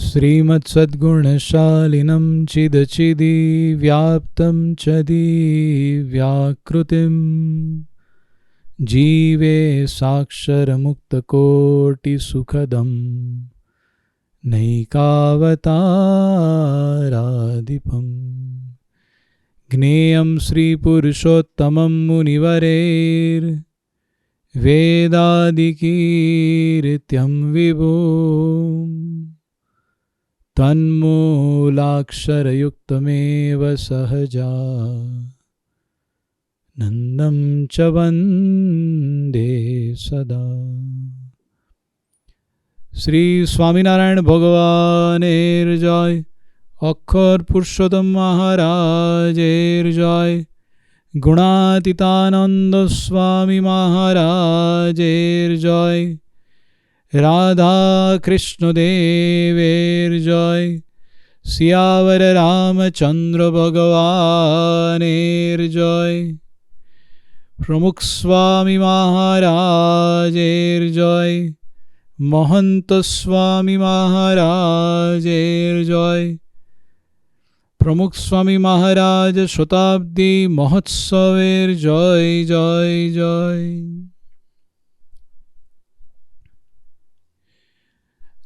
श्रीमत्सद्गुणशालिनं चिदचिदिव्याप्तं च दिव्याकृतिं जीवे साक्षरमुक्तकोटिसुखदं नैकावताराधिपम् ज्ञेयं श्रीपुरुषोत्तमं मुनिवरेर्वेदादिकीर्त्यं विभुम् तन्मूलाक्षरयुक्तमेव सहजा नन्दं च वन्दे सदा। श्री स्वामीनारायण भगवानेर जय। अक्षर पुरुषोत्तम महाराजेर जय। गुणातीतानंद स्वामी महाराजेर जय। राधा कृष्ण देवेर जय। सियावर रामचंद्र भगवानेर जय। प्रमुख स्वामी महाराजेर जय। महंत स्वामी महाराजेर जय। प्रमुख स्वामी महाराज शताब्दी महोत्सवेर जय जय जय।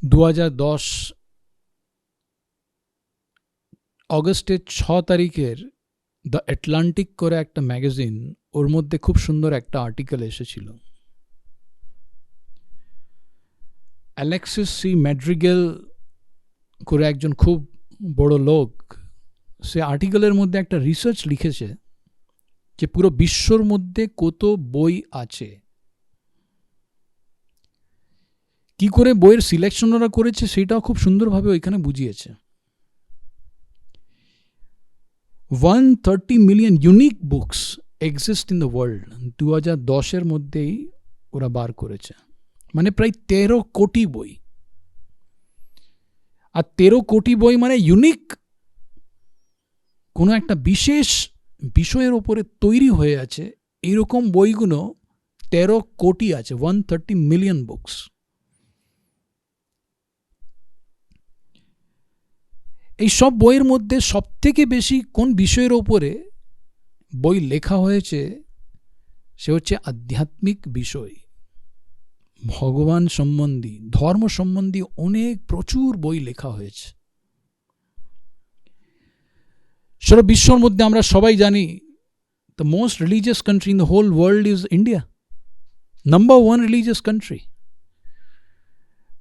2010 অগস্টের 6 তারিখের দ্য অ্যাটলান্টিক করে একটা ম্যাগাজিন, ওর মধ্যে খুব সুন্দর একটা আর্টিকেল এসেছিল। অ্যালেক্সিস সি ম্যাড্রিগেল করে একজন খুব বড় লোক, সে আর্টিকেলের মধ্যে একটা রিসার্চ লিখেছে যে পুরো বিশ্বর মধ্যে কত বই আছে, কি করে বইয়ের সিলেকশন ওরা করেছে সেটাও খুব সুন্দরভাবে ওইখানে বুঝিয়েছে। 130 million unique books exist in the world 2010-এর মধ্যেই ওরা বার করেছে, মানে প্রায় 13 কোটি বই। আর 13 কোটি বই মানে ইউনিক, কোনো একটা বিশেষ বিষয়ের ওপরে তৈরি হয়ে আছে এইরকম বইগুলো 13 কোটি আছে, 130 মিলিয়ন বুকস। এই সব বইয়ের মধ্যে সবথেকে বেশি কোন বিষয়ের ওপরে বই লেখা হয়েছে সে হচ্ছে আধ্যাত্মিক বিষয়, ভগবান সম্বন্ধী, ধর্ম সম্বন্ধী অনেক প্রচুর বই লেখা হয়েছে। সারা বিশ্বর মধ্যে আমরা সবাই জানি the most religious country in the whole world is India, number 1 religious country.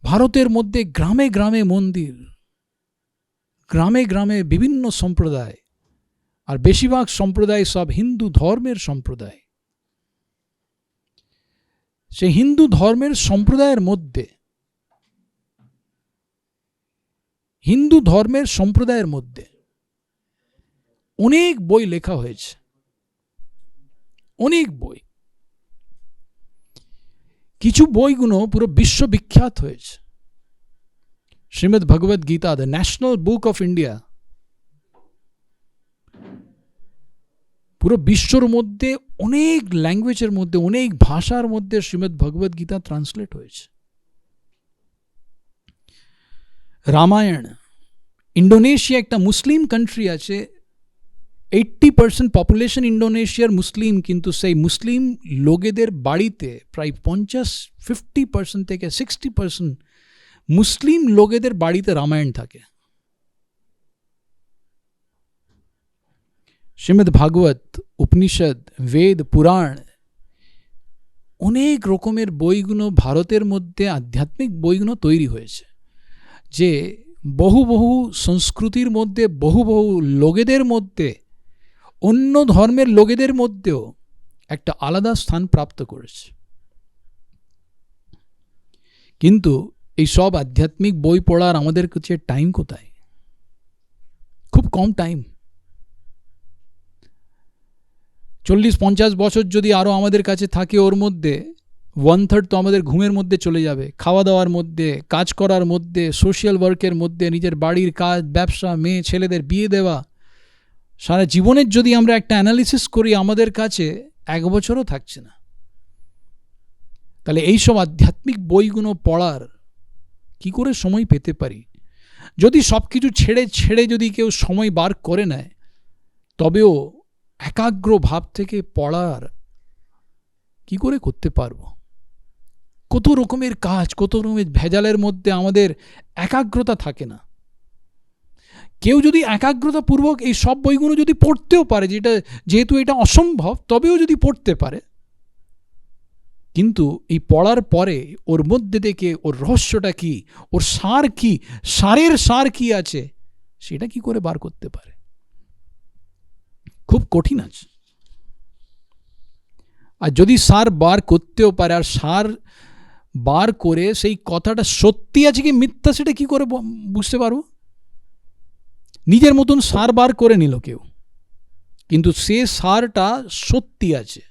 ভারতের মধ্যে গ্রামে গ্রামে মন্দির, গ্রামে গ্রামে বিভিন্ন সম্প্রদায়, আর বেশিরভাগ সম্প্রদায় সব হিন্দু ধর্মের সম্প্রদায়। সেই হিন্দু ধর্মের সম্প্রদায়ের মধ্যে অনেক বই লেখা হয়েছে, অনেক বই। কিছু বইগুলো পুরো বিশ্ববিখ্যাত হয়েছে। Shrimad Bhagavad Gita, the national book of India, পুরো বিশ্বর মধ্যে অনেক ল্যাঙ্গুয়েজের মধ্যে, অনেক ভাষার মধ্যে শ্রীমদ্ ভগবদ গীতা ট্রান্সলেট হয়েছে। রামায়ণ, ইন্ডোনেশিয়া একটা মুসলিম কান্ট্রি আছে, 80% পপুলেশন ইন্ডোনেশিয়ার মুসলিম, কিন্তু সেই মুসলিম লোকেদের বাড়িতে প্রায় 50% থেকে 60% মুসলিম লোকেদের বাড়িতে রামায়ণ থাকে। শ্রীমদ্ ভাগবত, উপনিষদ, বেদ, পুরাণ, অনেক রকমের বইগুলো ভারতের মধ্যে আধ্যাত্মিক বইগুলো তৈরি হয়েছে, যে বহু বহু সংস্কৃতির মধ্যে, বহু বহু লোকেদের মধ্যে, অন্য ধর্মের লোকেদের মধ্যেও একটা আলাদা স্থান প্রাপ্ত করেছে। কিন্তু এই সব আধ্যাত্মিক বই পড়ার আমাদের কাছে টাইম কোথায়? খুব কম টাইম। 40-50 বছর যদি আরও আমাদের কাছে থাকে, ওর মধ্যে 1/3 তো আমাদের ঘুমের মধ্যে চলে যাবে, খাওয়া দাওয়ার মধ্যে, কাজ করার মধ্যে, সোশ্যাল ওয়ার্কের মধ্যে, নিজের বাড়ির কাজ, ব্যবসা, মেয়ে ছেলেদের বিয়ে দেওয়া। সারা জীবনের যদি আমরা একটা অ্যানালিসিস করি, আমাদের কাছে 1 বছরও থাকছে না। তাহলে এইসব আধ্যাত্মিক বইগুলো পড়ার কি করে সময় পেতে পারি? যদি সব কিছু ছেড়ে যদি কেউ সময় বার করে নেয়, তবেও একাগ্র ভাব থেকে পড়ার কি করে করতে পারবো? কত রকমের কাজ, কত রকমের ভেজালের মধ্যে আমাদের একাগ্রতা থাকে না। কেউ যদি একাগ্রতাপূর্বক এই সব বইগুলো যদি পড়তেও পারে, যেহেতু এটা অসম্ভব, তবেও যদি পড়তে পারে, কিন্তু এই পড়ার পরে ওর মধ্যে থেকে ওর রহস্যটা কি, ওর সার কি, সার কি আছে, সেটা কি করে বার করতে পারে? খুব কঠিন আছে। আর যদি সার বার করতেও পারে, আর সার বার করে সেই কথাটা সত্যি আছে কি মিথ্যা সেটা কি করে বুঝতে পারবো? নিজের মতন সার বার করে নিল কেউ, কিন্তু সে সারটা সত্যি আছে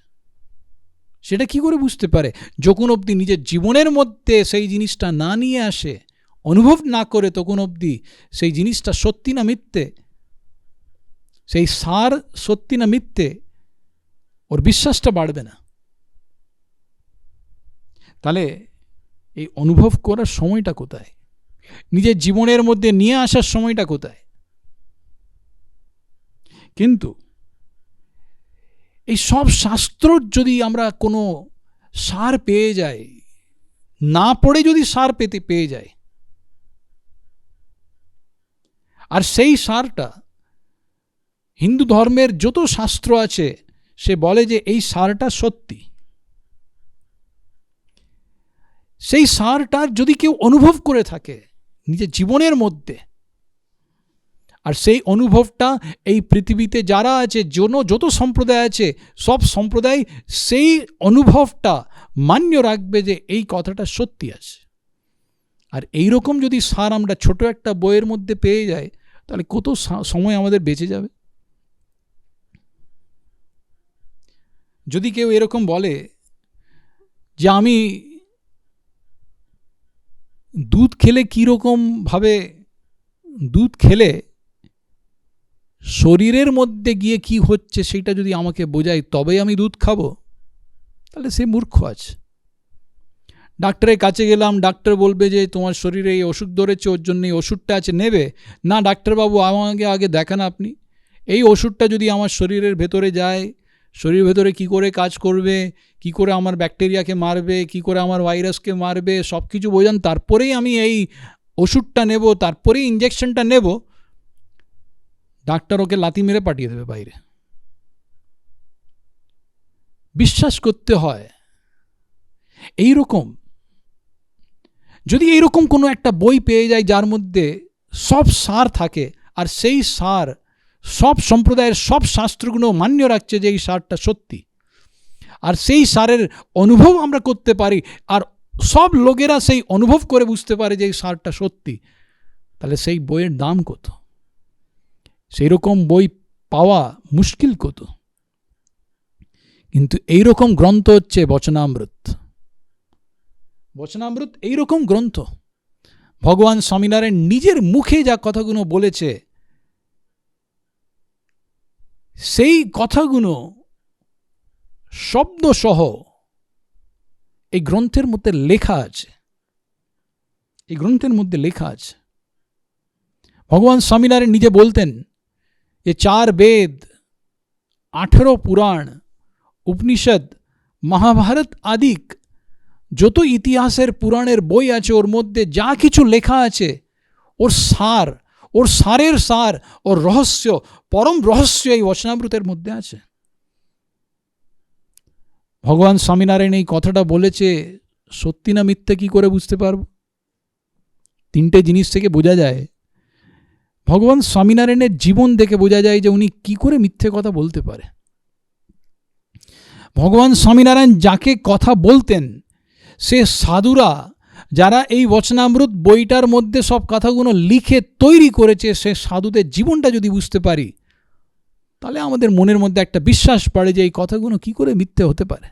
সেটা কি করে বুঝতে পারে? যখন অবধি নিজের জীবনের মধ্যে সেই জিনিসটা না নিয়ে আসে, অনুভব না করে, তখন অবধি সেই জিনিসটা সত্যি না মিথ্যে, সেই সার সত্যি না মিথ্যে, ওর বিশ্বাসটা বাড়বে না। তাহলে এই অনুভব করার সময়টা কোথায়? নিজের জীবনের মধ্যে নিয়ে আসার সময়টা কোথায়? কিন্তু এই সব শাস্ত্র যদি আমরা কোনো সার পেয়ে যাই, না পড়ে যদি সার পেয়ে যায়, আর সেই সারটা হিন্দু ধর্মের যত শাস্ত্র আছে সে বলে যে এই সারটা সত্যি, সেই সারটার যদি কেউ অনুভব করে থাকে নিজের জীবনের মধ্যে, আর সেই অনুভবটা এই পৃথিবীতে যারা আছে, যত সম্প্রদায় আছে, সব সম্প্রদায় সেই অনুভবটা মান্য রাখবে যে এই কথাটা সত্যি আছে। আর এইরকম যদি সার আমরা ছোট একটা বইয়ের মধ্যে পেয়ে যাই, তাহলে কত সময় আমাদের বেঁচে যাবে। যদি কেউ এরকম বলে যে আমি দুধ খেলে কীরকম ভাবে, দুধ খেলে শরীরের মধ্যে গিয়ে কি হচ্ছে সেটা যদি আমাকে বোঝায় তবেই আমি দুধ খাবো, তাহলে সে মূর্খ আছে। ডাক্তারের কাছে গেলাম, ডাক্তার বলবে যে তোমার শরীরে এই ওষুধ ধরেছে, ওর জন্য এই ওষুধটা আছে, নেবে না? ডাক্তারবাবু আমাকে আগে দেখান আপনি, এই ওষুধটা যদি আমার শরীরের ভেতরে যায়, শরীরের ভেতরে কি করে কাজ করবে, কি করে আমার ব্যাকটেরিয়াকে মারবে, কি করে আমার ভাইরাসকে মারবে, সব কিছু বোঝান, তারপরেই আমি এই ওষুধটা নেব, তারপরেই ইঞ্জেকশনটা নেব। ডাক্তার ওকে লাথি মেরে পাঠিয়ে দেবে বাইরে। বিশ্বাস করতে হয়। এইরকম যদি এইরকম কোনো একটা বই পেয়ে যায় যার মধ্যে সব সার থাকে, আর সেই সার সব সম্প্রদায়ের সব শাস্ত্রগুলো মান্য রাখছে যে এই সারটা সত্যি, আর সেই সারের অনুভব আমরা করতে পারি, আর সব লোকেরা সেই অনুভব করে বুঝতে পারে যে এই সারটা সত্যি, তাহলে সেই বইয়ের দাম কত? সেই রকম বই পাওয়া মুশকিল কত। কিন্তু এইরকম গ্রন্থ হচ্ছে বচনামৃত। বচনামৃত এইরকম গ্রন্থ, ভগবান স্বামীনারায়ণ নিজের মুখে যা কথাগুলো বলেছে, সেই কথাগুলো শব্দসহ এই গ্রন্থের মধ্যে লেখা আছে। এই গ্রন্থের মধ্যে লেখা আছে। ভগবান স্বামীনারায়ণ নিজে বলতেন যে 4 বেদ, 18 পুরাণ, উপনিষদ, মহাভারত আদি যত ইতিহাসের পুরাণের বই আছে, ওর মধ্যে যা কিছু লেখা আছে, ওর সার, ওর সারের সার, ওর রহস্য, পরম রহস্য এই বচনামৃতের মধ্যে আছে। ভগবান স্বামীনারায়ণ এই কথাটা বলেছে, সত্যি না মিথ্যে কি করে বুঝতে পারব? 3টে জিনিস থেকে বোঝা যায়। ভগবান স্বামীনারায়ণের জীবন দেখে বোঝা যায় যে উনি কি করে মিথ্যে কথা বলতে পারে। ভগবান স্বামীনারায়ণ যাকে কথা বলতেন, সে সাধুরা যারা এই বচনামৃত বইটার মধ্যে সব কথাগুলো লিখে তৈরি করেছে, সে সাধুদের জীবনটা যদি বুঝতে পারি, তাহলে আমাদের মনের মধ্যে একটা বিশ্বাস পড়ে যে এই কথাগুলো কি করে মিথ্যে হতে পারে।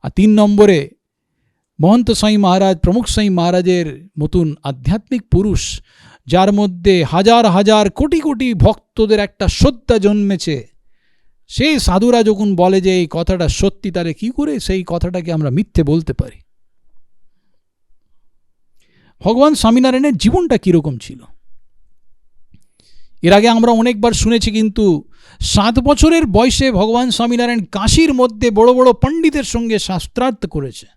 আর 3 নম্বরে মহন্ত সাই মহারাজ, প্রমুখ সাই মহারাজের মতন আধ্যাত্মিক পুরুষ, যার মধ্যে হাজার হাজার কোটি কোটি ভক্তদের একটা শ্রদ্ধা জন্মেছে, সেই সাধুরা যখন বলে যে এই কথাটা সত্যি, তাহলে কি করে সেই কথাটাকে আমরা মিথ্যে বলতে পারি? ভগবান স্বামীনারায়ণের জীবনটা কীরকম ছিল। এর আগে আমরা অনেকবার শুনেছি, কিন্তু 7 বছরের বয়সে ভগবান স্বামীনারায়ণ কাশীর মধ্যে বড় বড় পণ্ডিতের সঙ্গে শাস্ত্রার্থ করেছে।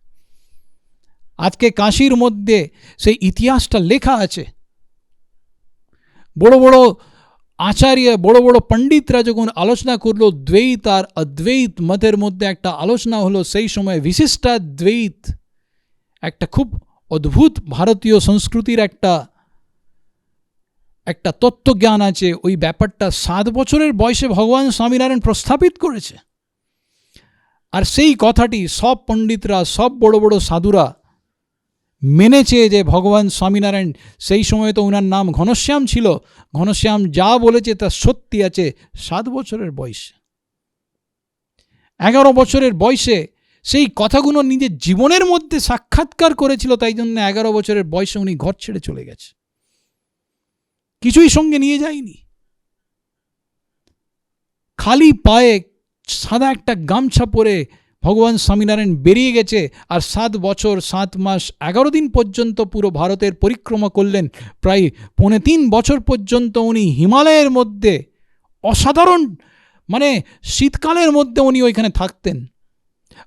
আজকে কাশীর মধ্যে সেই ইতিহাসটা লেখা আছে। বড় বড় আচার্য, বড় বড় পণ্ডিতরা যখন আলোচনা করলো, দ্বৈত আর অদ্বৈত মতের মধ্যে একটা আলোচনা হলো, সেই সময় বিশিষ্টাদ্বৈত একটা খুব অদ্ভুত ভারতীয় সংস্কৃতির একটা তত্ত্বজ্ঞান আছে। ওই ব্যাপারটা 7 বছরের বয়সে ভগবান স্বামীনারায়ণ প্রস্থাপিত করেছে। আর সেই কথাটি সব পণ্ডিতরা, সব বড় বড় সাধুরা মেনেছে যে ভগবান স্বামীনারায়ণ, সেই সময় তো ওনার নাম ঘনশ্যাম ছিল, ঘনশ্যাম যা বলেছে তা সত্যি আছে। 7 বছরের বয়সে, 11 বছরের বয়সে সেই কথাগুলো নিজের জীবনের মধ্যে সাক্ষাৎকার করেছিল। তাই জন্য 11 বছরের বয়সে উনি ঘর ছেড়ে চলে গেছে, কিছুই সঙ্গে নিয়ে যায়নি। খালি পায়ে সাদা একটা গামছা পরে ভগবান স্বামীনারায়ণ বেরিয়ে গেছে। আর 7 বছর 7 মাস 11 দিন পর্যন্ত পুরো ভারতের পরিক্রমা করলেন। প্রায় 3.25 বছর পর্যন্ত উনি হিমালয়ের মধ্যে, অসাধারণ মানে শীতকালের মধ্যে উনি ওইখানে থাকতেন,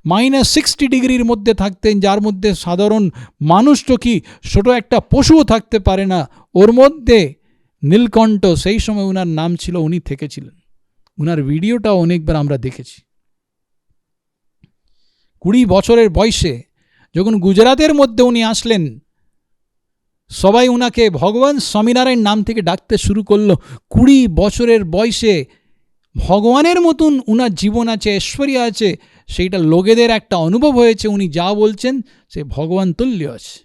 -60 ডিগ্রির মধ্যে থাকতেন, যার মধ্যে সাধারণ মানুষ তো কি, ছোট একটা পশুও থাকতে পারে না। ওর মধ্যে নীলকণ্ঠ সেই সময় ওনার নাম ছিল, উনি থেকেছিলেন। ওনার ভিডিওটাও অনেকবার আমরা দেখেছি। 20 বছরের বয়সে যখন গুজরাতের মধ্যে উনি আসলেন, সবাই উনাকে ভগবান স্বামীনারায়ণ নাম থেকে ডাকতে শুরু করলো। 20 বছরের বয়সে ভগবানের মতন উনার জীবন আছে, ঐশ্বর্য আছে, সেইটা লোকেদের একটা অনুভব হয়েছে। উনি যা বলছেন সে ভগবান তুল্য আছে।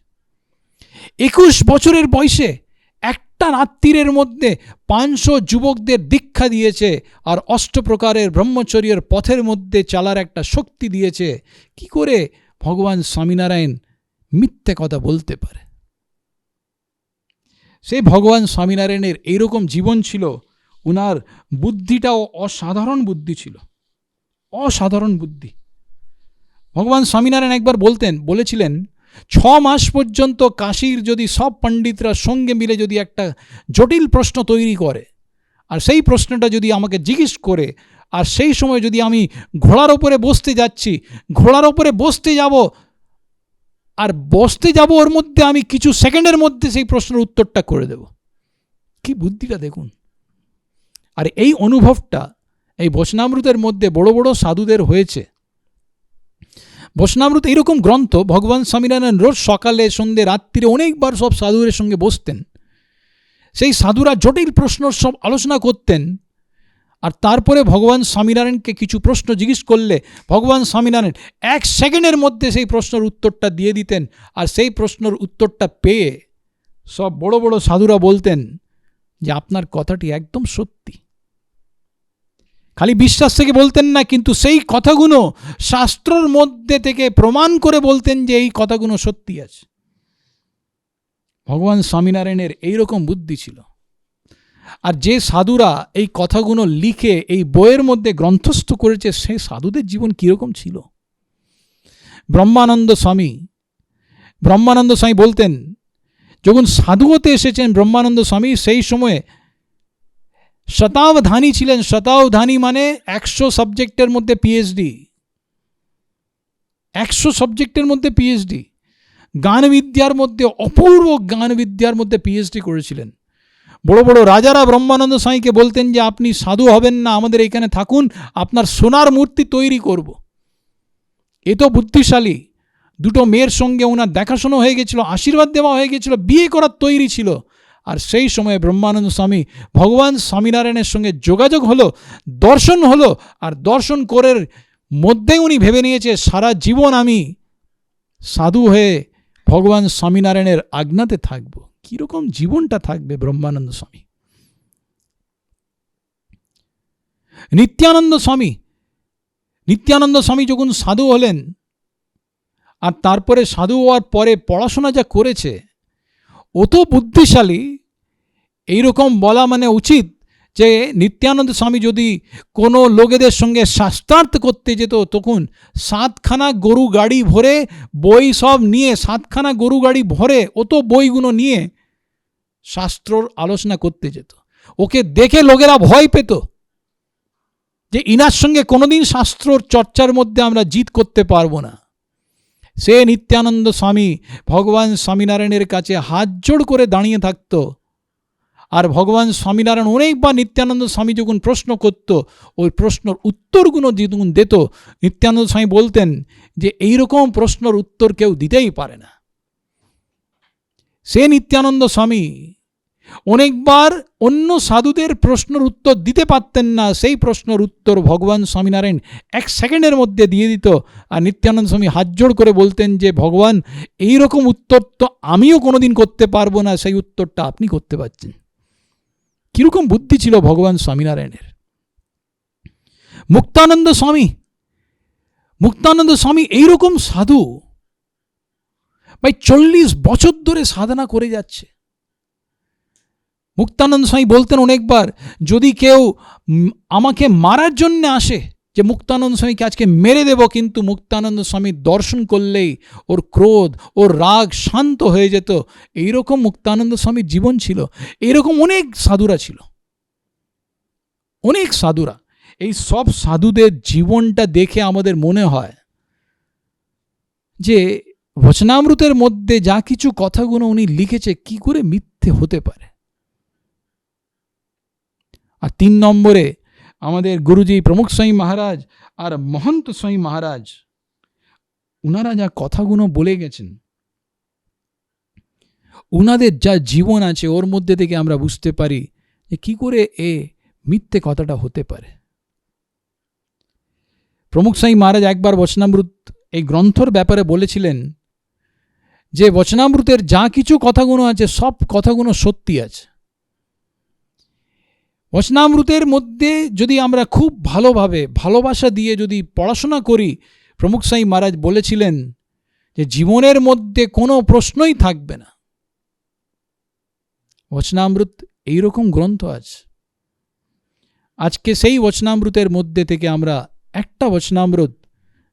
21 বছরের বয়সে একটা রাত্রির মধ্যে 500 যুবকদের দীক্ষা দিয়েছে, আর 8 প্রকারের ব্রহ্মচর্যের পথের মধ্যে চালার একটা শক্তি দিয়েছে। কি করে ভগবান স্বামীনারায়ণ মিথ্যে কথা বলতে পারে? সেই ভগবান স্বামীনারায়ণের এইরকম জীবন ছিল। উনার বুদ্ধিটাও অসাধারণ বুদ্ধি ছিল, অসাধারণ বুদ্ধি। ভগবান স্বামীনারায়ণ একবার বলেছিলেন, 6 মাস পর্যন্ত কাশীর যদি সব পণ্ডিতরা সঙ্গে মিলে যদি একটা জটিল প্রশ্ন তৈরি করে, আর সেই প্রশ্নটা যদি আমাকে জিজ্ঞেস করে, আর সেই সময় যদি আমি ঘোড়ার ওপরে বসতে যাচ্ছি, ঘোড়ার ওপরে বসতে যাব, আর বসতে যাব ওর মধ্যে আমি কিছু সেকেন্ডের মধ্যে সেই প্রশ্নের উত্তরটা করে দেব। কি বুদ্ধিটা দেখুন। আর এই অনুভবটা এই বচনামৃতের মধ্যে বড় বড় সাধুদের হয়েছে। বচনামৃত এরকম গ্রন্থ, ভগবান স্বামীনারায়ণ রোজ সকালে, সন্ধ্যে, রাত্রিরে অনেকবার সব সাধুদের সঙ্গে বসতেন। সেই সাধুরা জটিল প্রশ্ন সব আলোচনা করতেন, আর তারপরে ভগবান স্বামীনারায়ণকে কিছু প্রশ্ন জিজ্ঞেস করলে ভগবান স্বামীনারায়ণ 1 সেকেন্ডের মধ্যে সেই প্রশ্নের উত্তরটা দিয়ে দিতেন। আর সেই প্রশ্নের উত্তরটা পেয়ে সব বড় বড় সাধুরা বলতেন যে আপনার কথাটি একদম সত্যি। খালি বিশ্বাস থেকে বলতেন না, কিন্তু সেই কথাগুলো শাস্ত্রের মধ্যে থেকে প্রমাণ করে বলতেন যে এই কথাগুলো সত্যি আছে। ভগবান স্বামীনারায়ণের এইরকম বুদ্ধি ছিল। আর যে সাধুরা এই কথাগুলো লিখে এই বইয়ের মধ্যে গ্রন্থস্থ করেছে, সেই সাধুদের জীবন কীরকম ছিল। ব্রহ্মানন্দ স্বামী বলতেন, যখন সাধু হতে এসেছেন ব্রহ্মানন্দ স্বামী, সেই সময়ে শতাবধানী ছিলেন। শতাবধানী মানে 100 সাবজেক্টের মধ্যে পিএইচডি, 100 সাবজেক্টের মধ্যে পিএইচডি। গানবিদ্যার মধ্যে, অপূর্ব গানবিদ্যার মধ্যে পিএইচডি করেছিলেন। বড় বড় রাজারা ব্রহ্মানন্দ স্বামীকে বলতেন যে আপনি সাধু হবেন না, আমাদের এখানে থাকুন, আপনার সোনার মূর্তি তৈরি করব। এ তো বুদ্ধিশালী। 2 মেয়ের সঙ্গে ওনার দেখাশোনা হয়ে গেছিল, আশীর্বাদ দেওয়া হয়ে গেছিল, বিয়ে করার তৈরি ছিল। আর সেই সময়ে ব্রহ্মানন্দ স্বামী ভগবান স্বামীনারায়ণের সঙ্গে যোগাযোগ হলো, দর্শন হলো, আর দর্শন করার মধ্যে উনি ভেবে নিয়েছে সারা জীবন আমি সাধু হয়ে ভগবান স্বামীনারায়ণের আজ্ঞাতে থাকব। কীরকম জীবনটা থাকবে ব্রহ্মানন্দ স্বামী। নিত্যানন্দ স্বামী যখন সাধু হলেন, আর তারপরে সাধু হওয়ার পরে পড়াশোনা যা করেছে, ও তো বুদ্ধিশালী। এইরকম বলা মানে উচিত যে নিত্যানন্দ স্বামী যদি কোনো লোকেদের সঙ্গে শাস্ত্রার্থ করতে যেত, তখন 7খানা গরু গাড়ি ভরে বই সব নিয়ে, 7খানা গরু গাড়ি ভরে অত বইগুলো নিয়ে শাস্ত্রর আলোচনা করতে যেত। ওকে দেখে লোকেরা ভয় পেত যে ইনার সঙ্গে কোনোদিন শাস্ত্রর চর্চার মধ্যে আমরা জিত করতে পারবো না। সে নিত্যানন্দ স্বামী ভগবান স্বামীনারায়ণের কাছে হাত জোড় করে দাঁড়িয়ে থাকত। আর ভগবান স্বামীনারায়ণ অনেকবার নিত্যানন্দ স্বামী যখন প্রশ্ন করত, ওই প্রশ্নর উত্তরগুলো যখন দিত, নিত্যানন্দ স্বামী বলতেন যে এইরকম প্রশ্নের উত্তর কেউ দিতেই পারে না। সে নিত্যানন্দ স্বামী অনেকবার অন্য সাধুদের প্রশ্নের উত্তর দিতে পারতেন না, সেই প্রশ্নের উত্তর ভগবান স্বামীনারায়ণ 1 সেকেন্ডের মধ্যে দিয়ে দিত। আর নিত্যানন্দ স্বামী হাত জোড় করে বলতেন যে ভগবান, এইরকম উত্তর তো আমিও কোনোদিন করতে পারবো না, সেই উত্তরটা আপনি করতে পারছেন। কিরকম বুদ্ধি ছিল ভগবান স্বামীনারায়ণের। মুক্তানন্দ স্বামী এইরকম সাধু, ভাই 40 বছর ধরে সাধনা করে যাচ্ছে। মুক্তানন্দ স্বামী বলতেন অনেকবার, যদি কেউ আমাকে মারার জন্য আসে, যে মুক্তানন্দ স্বামীকে আজকে মেরে দেব, কিন্তু মুক্তানন্দ স্বামীর দর্শন করলেই ওর ক্রোধ, ওর রাগ শান্ত হয়ে যেত। এইরকম মুক্তানন্দ স্বামীর জীবন ছিল। এইরকম অনেক সাধুরা ছিল, অনেক সাধুরা। এই সব সাধুদের জীবনটা দেখে আমাদের মনে হয় যে বচনামৃতের মধ্যে যা কিছু কথাগুলো উনি লিখেছে কি করে মিথ্যে হতে পারে। আর 3 নম্বরে আমাদের গুরুজি প্রমুখ স্বামী মহারাজ আর মহন্ত স্বামী মহারাজ, উনারা যা কথাগুলো বলে গেছেন, উনাদের যা জীবন আছে, ওর মধ্যে থেকে আমরা বুঝতে পারি যে কি করে এ মিথ্যে কথাটা হতে পারে। প্রমুখ স্বামী মহারাজ একবার বচনামৃত এই গ্রন্থর ব্যাপারে বলেছিলেন যে বচনামৃতের যা কিছু কথাগুলো আছে, সব কথাগুলো সত্যি আছে। বচনামৃতের মধ্যে যদি আমরা খুব ভালোভাবে ভালোবাসা দিয়ে যদি পড়াশোনা করি, প্রমুখ স্বামী মহারাজ বলেছিলেন যে জীবনের মধ্যে কোনো প্রশ্নই থাকবে না। বচনামৃত এইরকম গ্রন্থ আছে। আজকে সেই বচনামৃতের মধ্যে থেকে আমরা একটা বচনামৃত,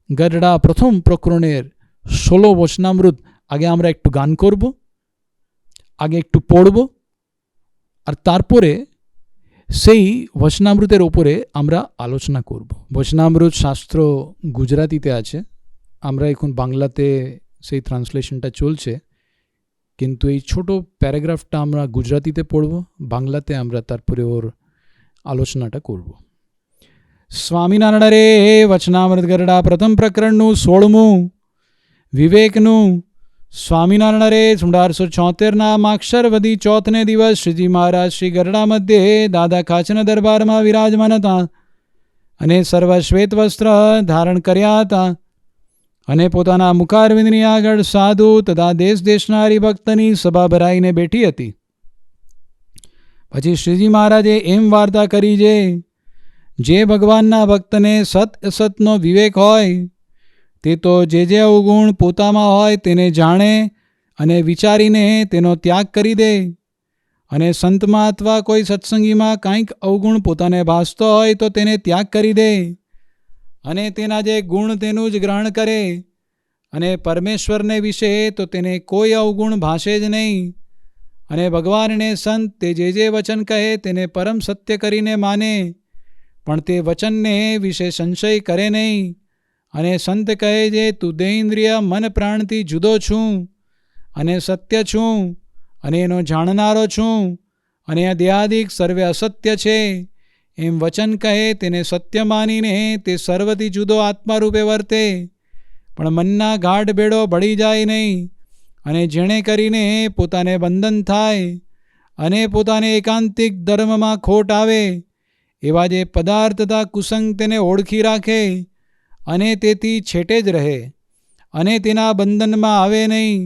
গরড়া প্রথম প্রকরণের 16 বচনামৃত আগে আমরা একটু গান করব, আগে একটু পড়ব, আর তারপরে সেই বচনামৃতের ওপরে আমরা আলোচনা করব। বচনামৃত শাস্ত্র গুজরাটিতে আছে, আমরা এখন বাংলাতে সেই ট্রান্সলেশনটা চলছে, কিন্তু এই ছোট প্যারাগ্রাফটা আমরা গুজরাটিতে পড়ব, বাংলাতে আমরা তারপরে ওর આલોચનાટા કરવું. સ્વામિનારાયણ રે વચનામૃત ગરડા પ્રથમ પ્રકરણનું 16મું વિવેકનું સ્વામિનારાયણ રે 1876ના માક્ષરવદી ચોથને દિવસ શ્રીજી મહારાજ શ્રી ગરડા મધ્યે દાદા ખાચરના દરબારમાં વિરાજમાન હતા અને સર્વ શ્વેત વસ્ત્ર ધારણ કર્યા હતા અને પોતાના મુખારવિંદની આગળ સાધુ તથા દેશ દેશના હરિભક્તની સભા ભરાઈને બેઠી હતી. પછી શ્રીજી મહારાજે એમ વાર્તા કરી જે ભગવાનના ભક્તને સત અસતનો વિવેક હોય તે તો જે અવગુણ પોતામાં હોય તેને જાણે અને વિચારીને તેનો ત્યાગ કરી દે, અને સંતમાં અથવા કોઈ સત્સંગીમાં કાંઈક અવગુણ પોતાને ભાસતો હોય તો તેને ત્યાગ કરી દે, અને તેના જે ગુણ તેનું જ ગ્રહણ કરે, અને પરમેશ્વરને વિશે તો તેને કોઈ અવગુણ ભાષે જ નહીં, અને ભગવાનને સંત તે જે વચન કહે તેને પરમ સત્ય કરીને માને, પણ તે વચનને વિશે સંશય કરે નહીં, અને સંત કહે જે તું દેહેન્દ્રિય મન પ્રાણથી જુદો છું અને સત્ય છું અને એનો જાણનારો છું અને આ દેહાદિક સર્વે અસત્ય છે, એમ વચન કહે તેને સત્ય માનીને તે સર્વથી જુદો આત્મા રૂપે વર્તે, પણ મનના ગાઢ બેડો ભળી જાય નહીં, અને જેણે કરીને પોતાને બંધન થાય અને પોતાને એકાંતિક ધર્મમાં ખોટ આવે એવા જે પદાર્થ તથા કુસંગ તેને ઓળખી રાખે અને તેથી છેટે જ રહે અને તેના બંધનમાં આવે નહીં,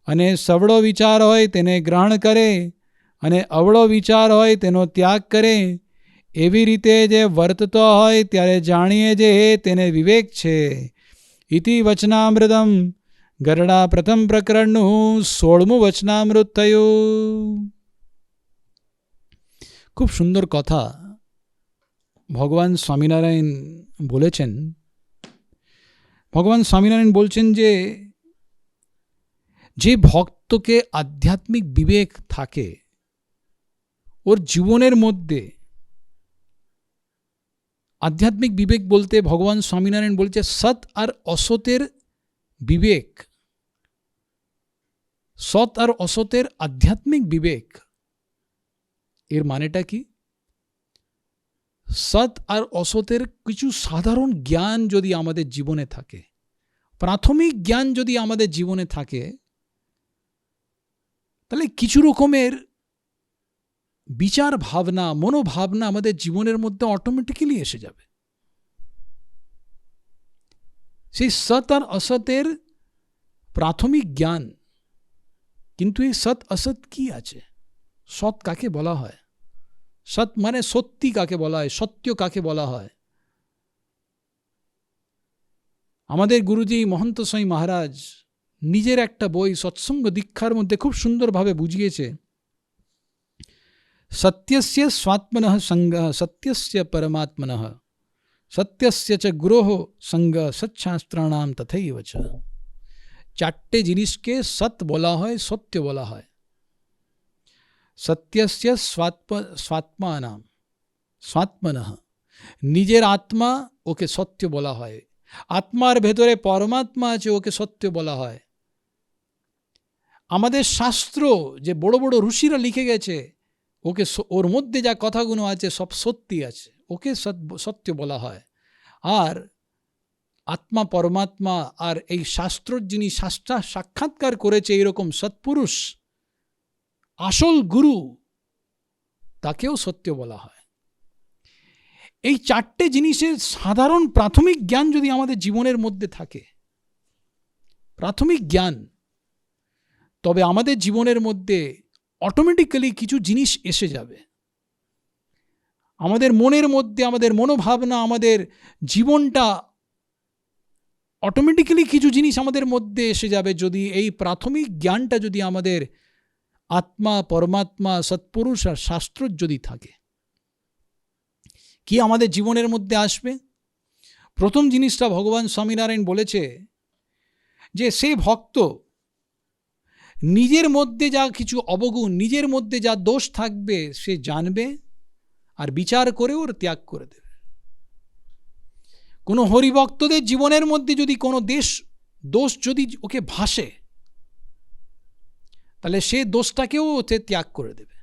અને સવળો વિચાર હોય તેને ગ્રહણ કરે અને અવળો વિચાર હોય તેનો ત્યાગ કરે, એવી રીતે જે વર્તતો હોય ત્યારે જાણીએ જે તેને વિવેક છે. ઇતિ વચનામૃતમ ગરડા પ્રથમ પ્રકરણનું 16મું વચનામૃત થયું. খুব সুন্দর কথা ভগবান স্বামীনারায়ণ বলেছেন। ভগবান স্বামীনারায়ণ বলছেন যে যে ভক্তকে আধ্যাত্মিক বিবেক থাকে ওর জীবনের মধ্যে, আধ্যাত্মিক বিবেক বলতে ভগবান স্বামীনারায়ণ বলছে সৎ আর অসতের বিবেক, সৎ আর অসতের আধ্যাত্মিক বিবেক। এর মানেটা কি? সৎ আর অসতের কিছু সাধারণ জ্ঞান যদি আমাদের জীবনে থাকে, প্রাথমিক জ্ঞান যদি আমাদের জীবনে থাকে, তাহলে কিছু রকমের বিচার ভাবনা, মনোভাবনা আমাদের জীবনের মধ্যে অটোমেটিক্যালি এসে যাবে। সেই সৎ আর অসতের প্রাথমিক জ্ঞান। কিন্তু এই সৎ অসৎ কি আছে? সৎ কাকে বলা হয়? সৎ মানে সত্যি কাকে বলা হয়? সত্য কাকে বলা হয়? আমাদের গুরুজি মহন্ত স্বামী মহারাজ নিজের একটা বই সৎসঙ্গ দীক্ষার মধ্যে খুব সুন্দরভাবে বুঝিয়েছে। সত্যস্য স্বাত্মনঃ সঙ্গঃ সত্যস্য পরমাত্মনঃ সত্যস্য চ গুরোঃ সঙ্গঃ সচ্ছাস্ত্রাণাম তথৈব চ। চারটে জিনিসকে সৎ বলা হয়, সত্য বলা হয়। সত্যস্য স্বাত্মানাম স্বাত্মনঃ, নিজের আত্মা, ওকে সত্য বলা হয়। আত্মার ভেতরে পরমাত্মা আছে, ওকে সত্য বলা হয়। আমাদের শাস্ত্র যে বড় বড় ঋষিরা লিখে গেছে, ওকে ওর মধ্যে যা কথাগুলো আছে সব সত্যি আছে, ওকে সত্য বলা হয়। আর আত্মা পরমাত্মা আর এই শাস্ত্রর যিনি সাক্ষাৎকার করেছে এরকম সৎপুরুষ, আসল গুরু, তাকেও সত্য বলা হয়। এই চারটে জিনিসের সাধারণ প্রাথমিক জ্ঞান যদি আমাদের জীবনের মধ্যে থাকে, প্রাথমিক জ্ঞান, তবে আমাদের জীবনের মধ্যে অটোমেটিক্যালি কিছু জিনিস এসে যাবে। আমাদের মনের মধ্যে, আমাদের মনোভাবনা, আমাদের জীবনটা অটোমেটিক্যালি কিছু জিনিস আমাদের মধ্যে এসে যাবে যদি এই প্রাথমিক জ্ঞানটা যদি আমাদের আত্মা, পরমাত্মা, সৎপুরুষ আর শাস্ত্র যদি থাকে। কি আমাদের জীবনের মধ্যে আসবে? প্রথম জিনিসটা ভগবান স্বামীনারায়ণ বলেছে যে সে ভক্ত নিজের মধ্যে যা কিছু অবগুণ, নিজের মধ্যে যা দোষ থাকবে সে জানবে আর বিচার করে ওর ত্যাগ করে দেবে। কোনো হরিভক্তদের জীবনের মধ্যে যদি কোনো দোষ যদি ওকে ভাসে, তাহলে সে দোষটাকেও ওতে ত্যাগ করে দেবে।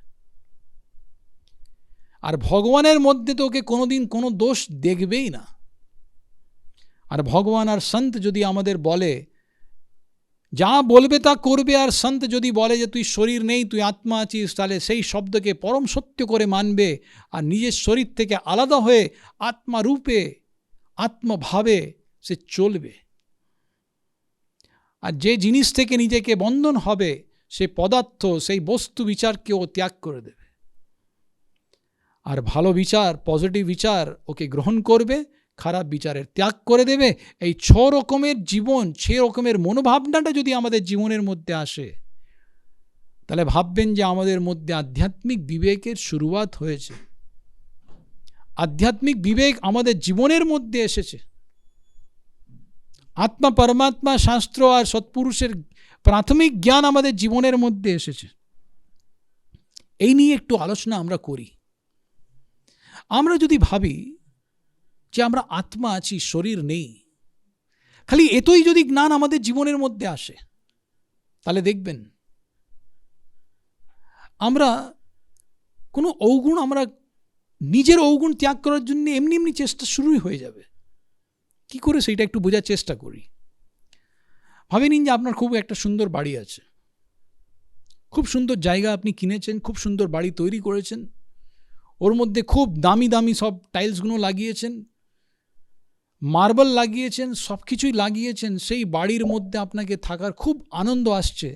আর ভগবানের মধ্যে তো ওকে কোনোদিন কোনো দোষ দেখবেই না। আর ভগবান আর সন্ত যদি আমাদের বলে, যা বলবে তা করবে, আর সন্ত যদি বলে যে তুই শরীর নেই, তুই আত্মা আছিস, তাহলে সেই শব্দকে পরম সত্য করে মানবে আর নিজের শরীর থেকে আলাদা হয়ে আত্মারূপে, আত্মভাবে সে চলবে। আর যে জিনিস থেকে নিজেকে বন্ধন হবে, সে পদার্থ, সেই বস্তু বিচারকে ও ত্যাগ করে দেবে। আর ভালো বিচার, পজিটিভ বিচার ওকে গ্রহণ করবে, খারাপ বিচারের ত্যাগ করে দেবে। এই 6 রকমের জীবন, 6 রকমের মনোভাবনাটা যদি আমাদের জীবনের মধ্যে আসে, তাহলে ভাববেন যে আমাদের মধ্যে আধ্যাত্মিক বিবেকের শুরুয়াত হয়েছে। আধ্যাত্মিক বিবেক আমাদের জীবনের মধ্যে এসেছে। আত্মা, পরমাত্মা, শাস্ত্র আর সৎপুরুষের প্রাথমিক জ্ঞান আমাদের জীবনের মধ্যে এসেছে। এই নিয়ে একটু আলোচনা আমরা করি। আমরা যদি ভাবি যে আমরা আত্মা আছি, শরীর নেই, খালি এতই যদি জ্ঞান আমাদের জীবনের মধ্যে আসে, তাহলে দেখবেন আমরা কোনো অবগুণ, আমরা নিজের অবগুণ ত্যাগ করার জন্য এমনি এমনি চেষ্টা শুরুই হয়ে যাবে। কি করে সেইটা একটু বোঝার চেষ্টা করি। ভাবে নিন যে আপনার খুব একটা সুন্দর বাড়ি আছে, খুব সুন্দর জায়গা আপনি কিনেছেন, খুব সুন্দর বাড়ি তৈরি করেছেন, ওর মধ্যে খুব দামি দামি সব টাইলসগুলো লাগিয়েছেন, মার্বেল লাগিয়েছেন, সব কিছুই লাগিয়েছেন। সেই বাড়ির মধ্যে আপনাকে থাকার খুব আনন্দ আসছে।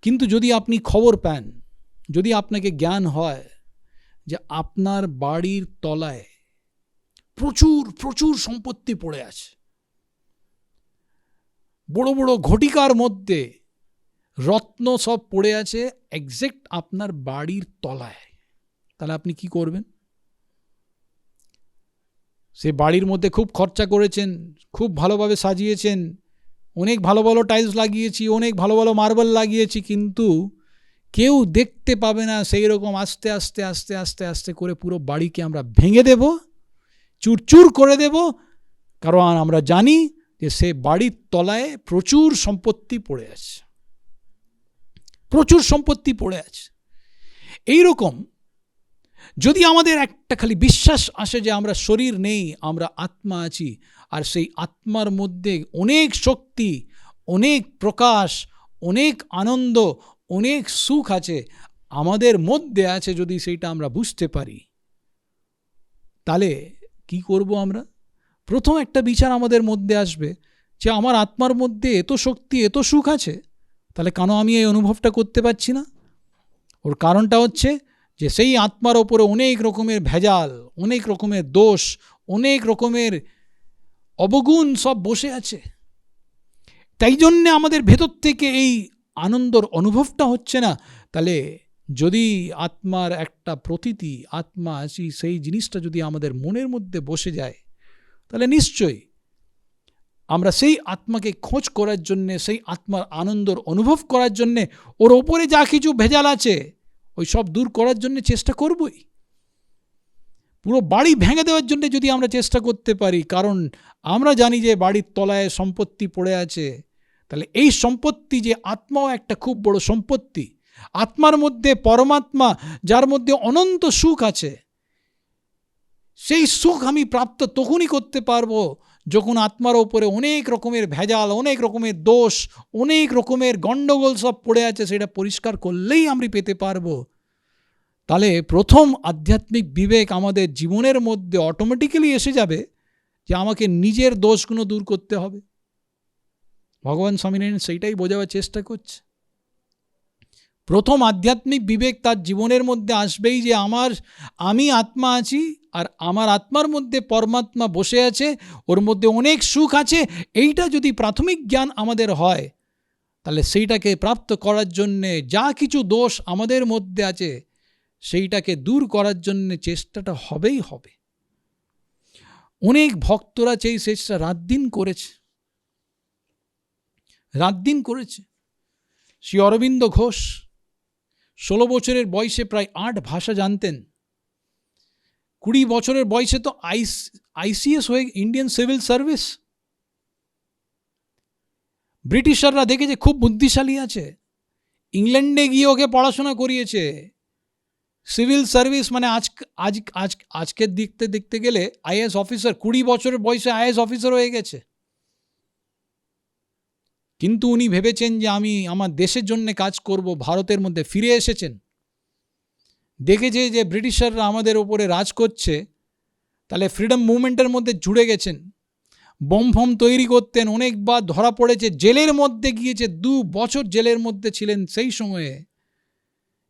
কিন্তু যদি আপনি খবর পান, যদি আপনাকে জ্ঞান হয় যে আপনার বাড়ির তলায় প্রচুর প্রচুর সম্পত্তি পড়ে আছে, বড় বড় ঘটিকার মধ্যে রত্ন সব পড়ে আছে এক্স্যাক্ট আপনার বাড়ির তলায়, তাহলে আপনি কি করবেন? সে বাড়ির মধ্যে খুব খরচা করেছেন, খুব ভালোভাবে সাজিয়েছেন, অনেক ভালো ভালো টাইলস লাগিয়েছি, অনেক ভালো ভালো মার্বেল লাগিয়েছি, কিন্তু কেউ দেখতে পাবে না। সেই রকম আস্তে আস্তে আস্তে আস্তে আস্তে করে পুরো বাড়িকে আমরা ভেঙে দেব, চুরচুর করে দেব, কারণ আমরা জানি যে সে বাড়ির তলায় প্রচুর সম্পত্তি পড়ে আছে, প্রচুর সম্পত্তি পড়ে আছে। এইরকম যদি আমাদের একটা খালি বিশ্বাস আসে যে আমরা শরীর নেই, আমরা আত্মা আছি, আর সেই আত্মার মধ্যে অনেক শক্তি, অনেক প্রকাশ, অনেক আনন্দ, অনেক সুখ আছে, আমাদের মধ্যে আছে, যদি সেইটা আমরা বুঝতে পারি, তাহলে কি করব আমরা? প্রথম একটা বিচার আমাদের মধ্যে আসবে যে আমার আত্মার মধ্যে এত শক্তি, এত সুখ আছে, তাহলে কেন আমি এই অনুভবটা করতে পারছি না? ওর কারণটা হচ্ছে যে সেই আত্মার ওপরে অনেক রকমের ভেজাল, অনেক রকমের দোষ, অনেক রকমের অবগুণ সব বসে আছে। তাই জন্যে আমাদের ভেতর থেকে এই আনন্দর অনুভবটা হচ্ছে না। তাহলে যদি আত্মার একটা প্রতীতি, আত্মা আছি, সেই জিনিসটা যদি আমাদের মনের মধ্যে বসে যায়, তাহলে নিশ্চয়ই আমরা সেই আত্মাকে খোঁজ করার জন্যে, সেই আত্মার আনন্দর অনুভব করার জন্যে, ওর ওপরে যা কিছু ভেজাল আছে ওই সব দূর করার জন্য চেষ্টা করবই। পুরো বাড়ি ভেঙে দেওয়ার জন্য যদি আমরা চেষ্টা করতে পারি, কারণ আমরা জানি যে বাড়ির তলায় সম্পত্তি পড়ে আছে, তাহলে এই সম্পত্তি যে আত্মাও একটা খুব বড় সম্পত্তি, আত্মার মধ্যে পরমাত্মা, যার মধ্যে অনন্ত সুখ আছে, সেই সুখ আমি প্রাপ্ত তখনই করতে পারবো যখন আত্মার ওপরে অনেক রকমের ভেজাল, অনেক রকমের দোষ, অনেক রকমের গণ্ডগোল সব পড়ে আছে, সেটা পরিষ্কার করলেই আমরা পেতে পারবো। তাহলে প্রথম আধ্যাত্মিক বিবেক আমাদের জীবনের মধ্যে অটোমেটিক্যালি এসে যাবে যে আমাকে নিজের দোষগুলো দূর করতে হবে। ভগবান স্বামীনারায়ণ সেইটাই বোঝাবার চেষ্টা করছে। প্রথম আধ্যাত্মিক বিবেক তার জীবনের মধ্যে আসবেই যে আমি আত্মা আছি, আর আমার আত্মার মধ্যে পরমাত্মা বসে আছে, ওর মধ্যে অনেক সুখ আছে। এইটা যদি প্রাথমিক জ্ঞান আমাদের হয়, তাহলে সেইটাকে প্রাপ্ত করার জন্যে যা কিছু দোষ আমাদের মধ্যে আছে সেইটাকে দূর করার জন্য চেষ্টাটা হবেই হবে। অনেক ভক্তরা সেই চেষ্টা রাত দিন করেছে। শ্রী অরবিন্দ ঘোষ 16 বছরের বয়সে প্রায় 8 ভাষা জানতেন। 20 বছরের বয়সে তো আইসিএস হয়ে ইন্ডিয়ান সিভিল সার্ভিস। ব্রিটিশাররা দেখেছে খুব বুদ্ধিশালী আছে, ইংল্যান্ডে গিয়ে ওকে পড়াশোনা করিয়েছে। সিভিল সার্ভিস মানে আজকের দেখতে গেলে আইএএস অফিসার, 20 বছরের বয়সে আইএএস অফিসার হয়ে গেছে। কিন্তু উনি ভেবেছেন যে আমি আমার দেশের জন্য কাজ করব। ভারতের মধ্যে ফিরে এসেছেন, দেখেছে যে ব্রিটিশাররা আমাদের ওপরে রাজ করছে, তাহলে ফ্রিডম মুভমেন্টের মধ্যে জুড়ে গেছেন। বোম ফম তৈরি করতেন, অনেকবার ধরা পড়েছে, জেলের মধ্যে গিয়েছে, 2 বছর জেলের মধ্যে ছিলেন। সেই সময়ে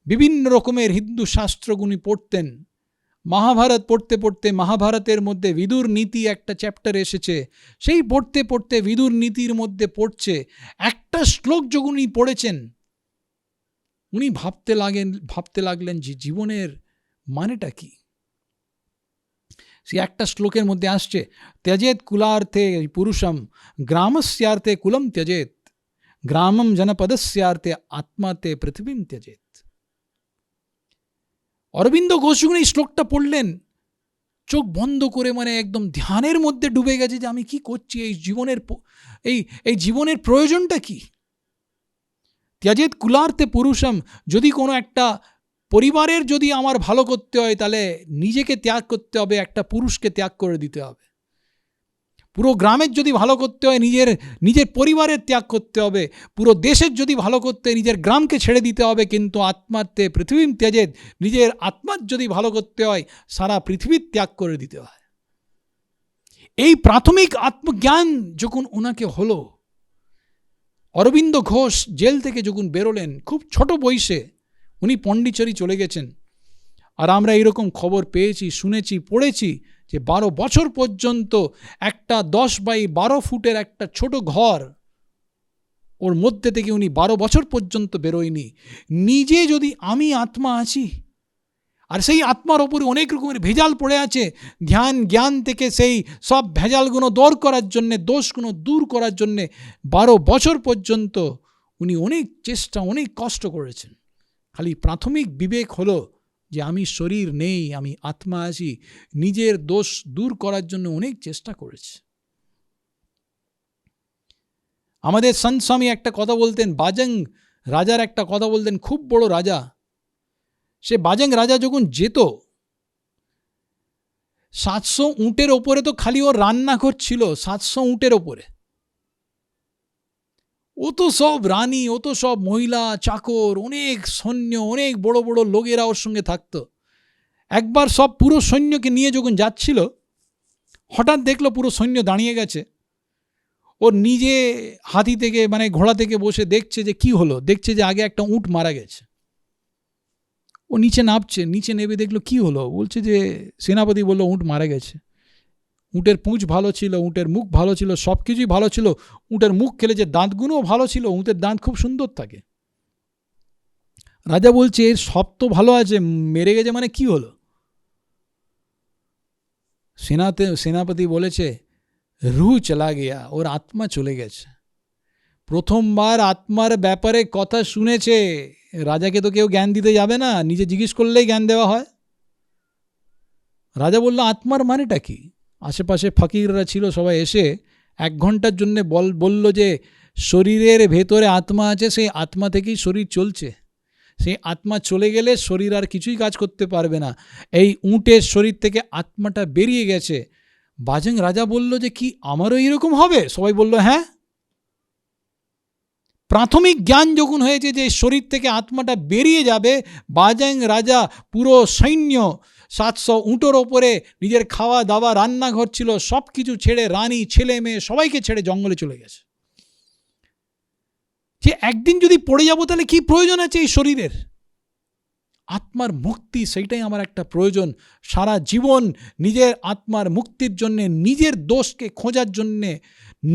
বিভিন্ন রকমের হিন্দু শাস্ত্রগুলি পড়তেন। মহাভারত পড়তে পড়তে, মহাভারতের মধ্যে বিদুর নীতি একটা চ্যাপ্টার এসেছে, সেই পড়তে পড়তে বিদুর নীতির মধ্যে পড়ছে একটা শ্লোক যখন উনি পড়েছেন, উনি ভাবতে লাগলেন যে জীবনের মানেটা কি। সে একটা শ্লোকের মধ্যে আসছে, ত্যজেত কুলার্থে পুরুষম গ্রামস্যার্থে কুলম ত্যজেত, গ্রামম জনপদস্যার্থে আত্মাতে পৃথিবীম ত্যজেত। অরবিন্দ ঘোষ যখন এই শ্লোকটা পড়লেন, চোখ বন্ধ করে, মানে একদম ধ্যানের মধ্যে ডুবে গেছে যে আমি কি করছি, এই জীবনের প্রয়োজনটা কি। ত্যজেত কুলার্থে পুরুষম, যদি কোনো একটা পরিবারের যদি আমার ভালো করতে হয়, তাহলে নিজেকে ত্যাগ করতে হবে, একটা পুরুষকে ত্যাগ করে দিতে হবে। পুরো গ্রামের যদি ভালো করতে হয়, নিজের পরিবারের ত্যাগ করতে হবে। পুরো দেশের যদি ভালো করতে হয়, নিজের গ্রামকে ছেড়ে দিতে হবে। কিন্তু আত্মাতে পৃথিবীম ত্যজেত, নিজের আত্মার যদি ভালো করতে হয়, সারা পৃথিবীর ত্যাগ করে দিতে হয়। এই প্রাথমিক আত্মজ্ঞান যখন ওনাকে হলো, অরবিন্দ ঘোষ জেল থেকে যখন বেরোলেন, খুব ছোট বয়সে উনি পন্ডিচেরি চলে গেছেন। আর আমরা এরকম খবর পেয়েছি, শুনেছি, পড়েছি যে 12 বছর পর্যন্ত একটা 10 বাই 12 ফুটের একটা ছোট ঘর, ওর মধ্যে থেকে উনি 12 বছর পর্যন্ত বেরোয়নি। নিজে যদি আমি আত্মা আছি, আর সেই আত্মার ওপরে অনেক রকমের ভেজাল পড়ে আছে। জ্ঞান থেকে সেই সব ভেজালগুলো দূর করার জন্যে, দোষগুলো দূর করার জন্যে 12 বছর পর্যন্ত উনি অনেক চেষ্টা, অনেক কষ্ট করেছেন। খালি প্রাথমিক বিবেক হলো যে আমি শরীর নেই, আমি আত্মা আছি, নিজের দোষ দূর করার জন্য অনেক চেষ্টা করেছে। আমাদের সন্ত স্বামী একটা কথা বলতেন, বাজং রাজার একটা কথা বলতেন, খুব বড় রাজা। সে বাজং রাজা যখন যেত, 700 উটের ওপরে তো খালি ওর রান্নাঘর ছিল, 700 উটের ওপরে। ও তো সব রানী, ও তো সব মহিলা চাকর, অনেক সৈন্য, অনেক বড় বড় লোকেরা ওর সঙ্গে থাকতো। একবার সব পুরো সৈন্যকে নিয়ে যখন যাচ্ছিল, হঠাৎ দেখলো পুরো সৈন্য দাঁড়িয়ে গেছে। ও নিজে হাতি থেকে মানে ঘোড়া থেকে বসে দেখছে যে কি হলো, দেখছে যে আগে একটা উট মারা গেছে। ও নিচে নামছে, নিচে নেমে দেখলো কি হলো, বলছে যে সেনাপতি বললো উট মারা গেছে। উটের পুঁজ ভালো ছিল, উটের মুখ ভালো ছিল, সব কিছুই ভালো ছিল। উটের মুখ খেলে যে দাঁতগুলোও ভালো ছিল, উটের দাঁত খুব সুন্দর থাকে। রাজা বলছে এর সব তো ভালো আছে, মেরে গেছে মানে কি হলো? সেনাপতি বলেছে রুহ চলা গিয়া, ওর আত্মা চলে গেছে। প্রথমবার আত্মার ব্যাপারে কথা শুনেছে। রাজাকে তো কেউ জ্ঞান দিতে যাবে না, নিজে জিজ্ঞেস করলেই জ্ঞান দেওয়া হয়। রাজা বলল আত্মার মানেটা কি? আশেপাশে ফকিররা ছিল, সবাই এসে 1 ঘন্টার জন্য বলল যে শরীরের ভেতরে আত্মা আছে, সেই আত্মা থেকেই শরীর চলছে। সেই আত্মা চলে গেলে শরীর আর কিছুই কাজ করতে পারবে না। এই উটের শরীর থেকে আত্মাটা বেরিয়ে গেছে। বাজং রাজা বলল যে কি আমারও এরকম হবে? সবাই বলল হ্যাঁ। প্রাথমিক জ্ঞান যখন হয়েছে যে শরীর থেকে আত্মাটা বেরিয়ে যাবে, বাজং রাজা পুরো সৈন্য 700 উটের ওপরে, নিজের খাওয়া দাওয়া রান্নাঘর ছিল সব কিছু ছেড়ে, রানী ছেলে মেয়ে সবাইকে ছেড়ে জঙ্গলে চলে গেছে। যে একদিন যদি পড়ে যাব তাহলে কি প্রয়োজন আছে এই শরীরের? আত্মার মুক্তি, সেইটাই আমার একটা প্রয়োজন। সারা জীবন নিজের আত্মার মুক্তির জন্যে, নিজের দোষকে খোঁজার জন্যে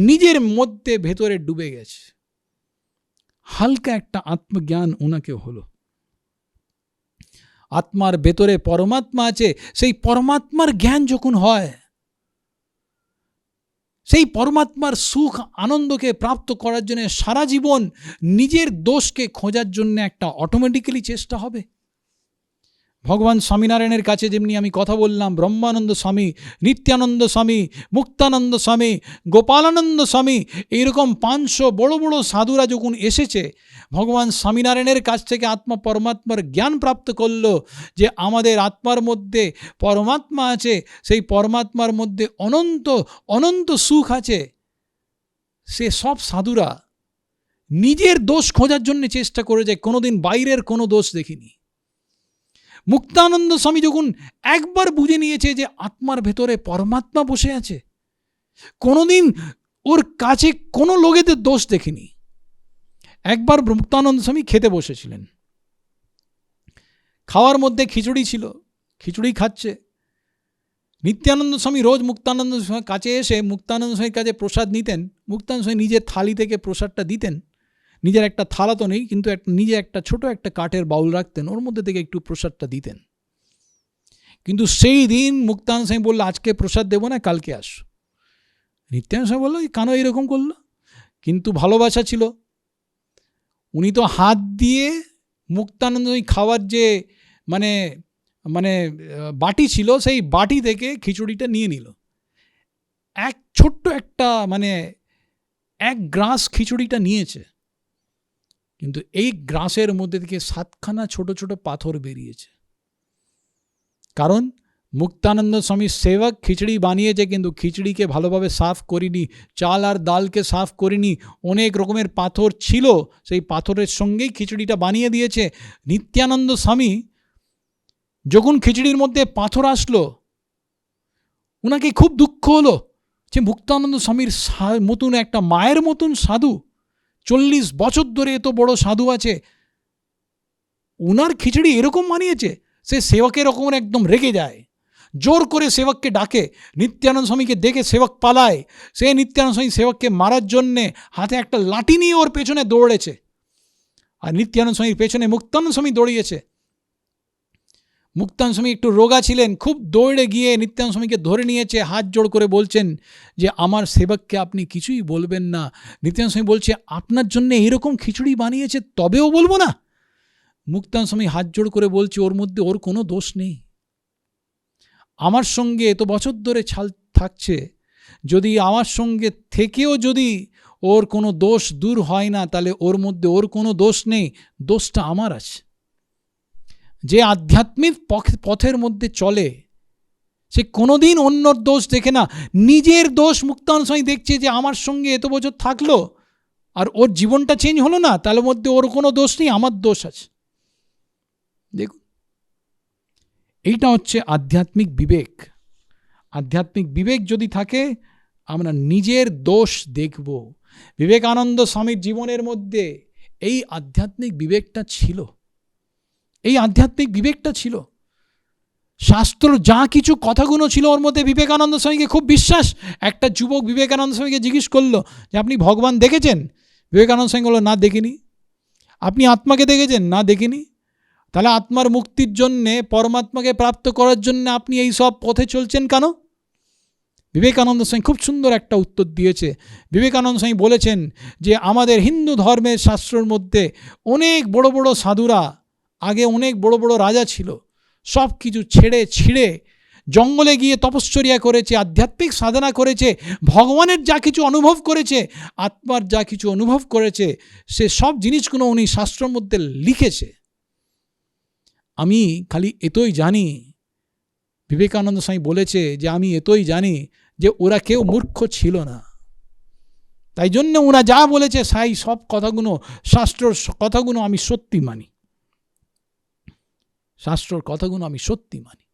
নিজের মধ্যে ভেতরে ডুবে গেছে। হালকা একটা আত্মজ্ঞান ওনাকে হলো। আত্মার ভেতরে পরমাত্মা আছে, সেই পরমাত্মার জ্ঞান যখন হয়, সেই পরমাত্মার সুখ আনন্দকে প্রাপ্ত করার জন্য সারা জীবন নিজের দোষকে খোঁজার জন্য একটা অটোমেটিক্যালি চেষ্টা হবে। ভগবান স্বামীনারায়ণের কাছে যেমনি আমি কথা বললাম, ব্রহ্মানন্দ স্বামী, নিত্যানন্দ স্বামী, মুক্তানন্দ স্বামী, গোপালানন্দ স্বামী, এইরকম 500 বড় বড় সাধুরা যখন এসেছে, ভগবান স্বামীনারায়ণের কাছ থেকে আত্মা পরমাত্মার জ্ঞান প্রাপ্ত করল যে আমাদের আত্মার মধ্যে পরমাত্মা আছে, সেই পরমাত্মার মধ্যে অনন্ত অনন্ত সুখ আছে। সে সব সাধুরা নিজের দোষ খোঁজার জন্য চেষ্টা করে যায়, কোনোদিন বাইরের কোনো দোষ দেখিনি। মুক্তানন্দ স্বামী যখন একবার বুঝে নিয়েছে যে আত্মার ভেতরে পরমাত্মা বসে আছে, কোনোদিন ওর কাছে কোনো লোকেদের দোষ দেখিনি। একবার মুক্তানন্দ স্বামী খেতে বসেছিলেন, খাওয়ার মধ্যে খিচুড়ি ছিল, খিচুড়ি খাচ্ছে। নিত্যানন্দ স্বামী রোজ মুক্তানন্দ স্বামীর কাছে এসে মুক্তানন্দ স্বামীর কাছে প্রসাদ নিতেন। মুক্তানন্দ স্বামী নিজের থালি থেকে প্রসাদটা দিতেন। নিজের একটা থালা তো নেই, কিন্তু নিজে একটা ছোট একটা কাঠের বাউল রাখতেন, ওর মধ্যে থেকে একটু প্রসাদটা দিতেন। কিন্তু সেই দিন মুক্তানন্দ স্বামী বললো আজকে প্রসাদ দেবো না, কালকে আসো। নিত্যানন্দ স্বামী বললো কেন এরকম করলো? কিন্তু ভালোবাসা ছিল। উনি তো হাত দিয়ে মুক্তানন্দ স্বামী খাওয়ার যে মানে মানে বাটি ছিল, সেই বাটি থেকে খিচুড়িটা নিয়ে নিল। এক ছোট্ট একটা মানে 1 গ্রাস খিচুড়িটা নিয়েছে, কিন্তু এই গ্রাসের মধ্যে থেকে 7খানা ছোট ছোট পাথর বেরিয়েছে। কারণ মুক্তানন্দ স্বামীর সেবক খিচড়ি বানিয়েছে, কিন্তু খিচড়িকে ভালোভাবে সাফ করিনি, চাল আর ডালকে সাফ করিনি, অনেক রকমের পাথর ছিল, সেই পাথরের সঙ্গেই খিচড়িটা বানিয়ে দিয়েছে। নিত্যানন্দ স্বামী যখন খিচড়ির মধ্যে পাথর আসলো, ওনাকে খুব দুঃখ হলো যে মুক্তানন্দ স্বামীর মতন একটা মায়ের মতন সাধু, 40 বছর ধরে এত বড় সাধু আছে, ওনার খিচড়ি এরকম বানিয়েছে। সে সেবকের রকম একদম রেগে যায়, জোর করে সেবককে ডাকে। নিত্যানন্দ স্বামীকে দেখে সেবক পালায়। সে নিত্যানন্দ স্বামী সেবককে মারার জন্যে হাতে একটা লাঠি নিয়ে ওর পেছনে দৌড়েছে, আর নিত্যানন্দ স্বামীর পেছনে মুক্তানন্দ স্বামী দৌড়িয়েছে। মুক্তানন্দ স্বামী একটু রোগা ছিলেন, খুব দৌড়ে গিয়ে নিত্যানন্দ স্বামীকে ধরে নিয়েছে, হাত জোড় করে বলছেন যে আমার সেবককে আপনি কিছুই বলবেন না। নিত্যানন্দ স্বামী বলছে আপনার জন্য এইরকম খিচুড়ি বানিয়েছে তবেও বলবো না? মুক্তানন্দ স্বামী হাত জোড় করে বলছে ওর মধ্যে ওর কোনো দোষ নেই, আমার সঙ্গে এত বছর ধরে থাকছে, যদি আমার সঙ্গে থেকেও যদি ওর কোনো দোষ দূর হয় না তাহলে ওর মধ্যে ওর কোনো দোষ নেই, দোষটা আমার আছে। যে আধ্যাত্মিক পথের মধ্যে চলে সে কোনোদিন অন্যর দোষ দেখে না, নিজের দোষ মুক্তানন্দ স্বামী দেখছে যে আমার সঙ্গে এত বছর থাকলো আর ওর জীবনটা চেঞ্জ হলো না, তার মধ্যে ওর কোনো দোষ নেই, আমার দোষ আছে। দেখুন, এইটা হচ্ছে আধ্যাত্মিক বিবেক। আধ্যাত্মিক বিবেক যদি থাকে আমরা নিজের দোষ দেখব। বিবেকানন্দ স্বামীর জীবনের মধ্যে এই আধ্যাত্মিক বিবেকটা ছিল, এই আধ্যাত্মিক বিবেকটা ছিল। শাস্ত্র যা কিছু কথাগুলো ছিল ওর মধ্যে বিবেকানন্দ স্বামীকে খুব বিশ্বাস। একটা যুবক বিবেকানন্দ স্বামীকে জিজ্ঞেস করলো যে আপনি ভগবান দেখেছেন? বিবেকানন্দ স্বামী বলল না দেখিনি। আপনি আত্মাকে দেখেছেন? না দেখিনি। তাহলে আত্মার মুক্তির জন্যে, পরমাত্মাকে প্রাপ্ত করার জন্য আপনি এই সব পথে চলছেন কেন? বিবেকানন্দ স্বামী খুব সুন্দর একটা উত্তর দিয়েছে। বিবেকানন্দ স্বামী বলেছেন যে আমাদের হিন্দু ধর্মের শাস্ত্রের মধ্যে অনেক বড় বড় সাধুরা, আগে অনেক বড় বড় রাজা ছিল, সব কিছু ছেড়ে ছিঁড়ে জঙ্গলে গিয়ে তপশ্চর্যা করেছে, আধ্যাত্মিক সাধনা করেছে, ভগবানের যা কিছু অনুভব করেছে, আত্মার যা কিছু অনুভব করেছে, সে সব জিনিসগুলো উনি শাস্ত্রের মধ্যে লিখেছে। আমি খালি এতই জানি, বিবেকানন্দ স্বামী বলেছে যে আমি এতই জানি যে ওরা কেউ মূর্খ ছিল না, তাই জন্য ওরা যা বলেছে সেই সব কথাগুলো, শাস্ত্রর কথাগুলো আমি সত্যি মানি, শাস্ত্রর কথাগুলো আমি সত্যি মানি।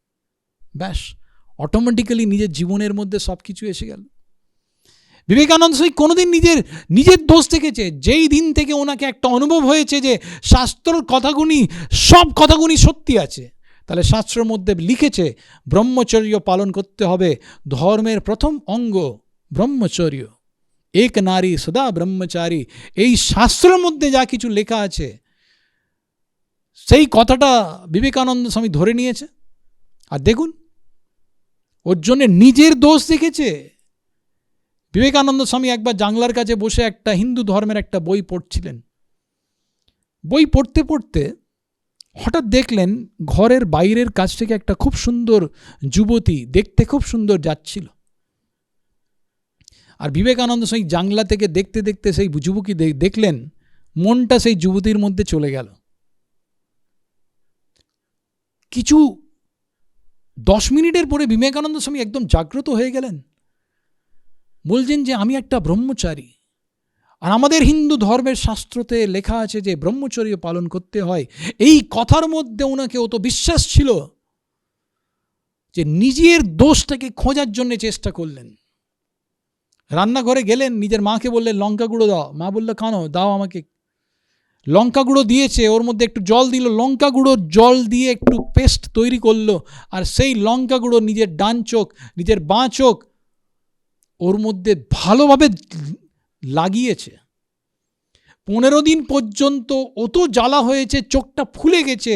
ব্যাস, অটোমেটিক্যালি নিজের জীবনের মধ্যে সব কিছু এসে গেল। বিবেকানন্দ স্বামী কোনোদিন নিজের দোষ দেখেছে? যেই দিন থেকে ওনাকে একটা অনুভব হয়েছে যে শাস্ত্রর কথাগুলি, সব কথাগুলি সত্যি আছে, তাহলে শাস্ত্রের মধ্যে লিখেছে ব্রহ্মচর্য পালন করতে হবে, ধর্মের প্রথম অঙ্গ ব্রহ্মচর্য, এক নারী সদা ব্রহ্মচারী। এই শাস্ত্রের মধ্যে যা কিছু লেখা আছে সেই কথাটা বিবেকানন্দ স্বামী ধরে নিয়েছে। আর দেখুন, ওর জন্য নিজের দোষ দেখেছে। বিবেকানন্দ স্বামী একবার জানলার কাছে বসে একটা হিন্দু ধর্মের একটা বই পড়ছিলেন। বই পড়তে পড়তে হঠাৎ দেখলেন ঘরের বাইরের কাছ থেকে একটা খুব সুন্দর যুবতী, দেখতে খুব সুন্দর যাচ্ছিল। আর বিবেকানন্দ স্বামী জানলা থেকে দেখতে দেখতে সেই যুবকী দেখলেন, মনটা সেই যুবতীর মধ্যে চলে গেল। কিছু 10 মিনিটের পরে বিবেকানন্দ স্বামী একদম জাগ্রত হয়ে গেলেন, বলছেন যে আমি একটা ব্রহ্মচারী, আর আমাদের হিন্দু ধর্মের শাস্ত্রতে লেখা আছে যে ব্রহ্মচর্য পালন করতে হয়। এই কথার মধ্যে ওনাকে অত বিশ্বাস ছিল যে নিজের দোষটাকে খোঁজার জন্য চেষ্টা করলেন। রান্নাঘরে গেলেন, নিজের মাকে বললেন লঙ্কা গুঁড়ো দাও। মা বললো কেন? দাও আমাকে। লঙ্কা গুঁড়ো দিয়েছে, ওর মধ্যে একটু জল দিল, লঙ্কা গুঁড়ো জল দিয়ে একটু পেস্ট তৈরি করলো, আর সেই লঙ্কা গুঁড়ো নিজের ডান চোখ, নিজের বাঁ চোখ ওর মধ্যে ভালোভাবে লাগিয়েছে। 15 দিন পর্যন্ত অত জ্বালা হয়েছে, চোখটা ফুলে গেছে,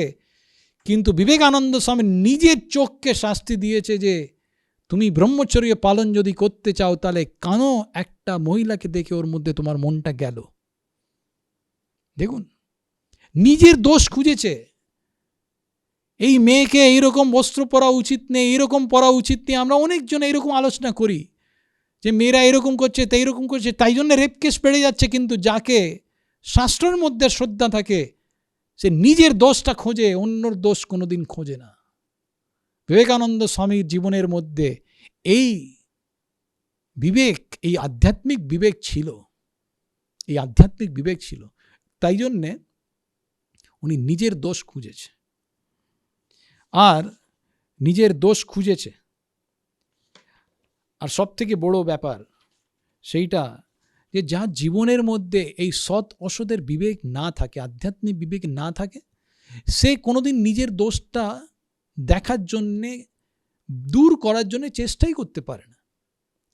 কিন্তু বিবেকানন্দ স্বামী নিজের চোখকে শাস্তি দিয়েছে যে তুমি ব্রহ্মচর্য পালন যদি করতে চাও তাহলে কেন একটা মহিলাকে দেখে ওর মধ্যে তোমার মনটা গেল? দেখুন, নিজের দোষ খুঁজেছে। এই মেয়েকে এইরকম বস্ত্র পরা উচিত নেই, এইরকম পরা উচিত নেই, আমরা অনেকজন এইরকম আলোচনা করি যে মেয়েরা এরকম করছে, তাই এরকম করছে, তাই জন্য রেপ কেস বেড়ে যাচ্ছে। কিন্তু যাকে শাস্ত্রের মধ্যে শ্রদ্ধা থাকে সে নিজের দোষটা খোঁজে, অন্যর দোষ কোনোদিন খোঁজে না। বিবেকানন্দ স্বামীর জীবনের মধ্যে এই বিবেক, এই আধ্যাত্মিক বিবেক ছিল, এই আধ্যাত্মিক বিবেক ছিল। তাই জন্যে উনি নিজের দোষ খুঁজেছে, আর নিজের দোষ খুঁজেছে। আর সব থেকে বড় ব্যাপার সেইটা যে যার জীবনের মধ্যে এই সৎ অসতের বিবেক না থাকে, আধ্যাত্মিক বিবেক না থাকে, সে কোনোদিন নিজের দোষটা দেখার জন্যে, দূর করার জন্য চেষ্টাই করতে পারে না,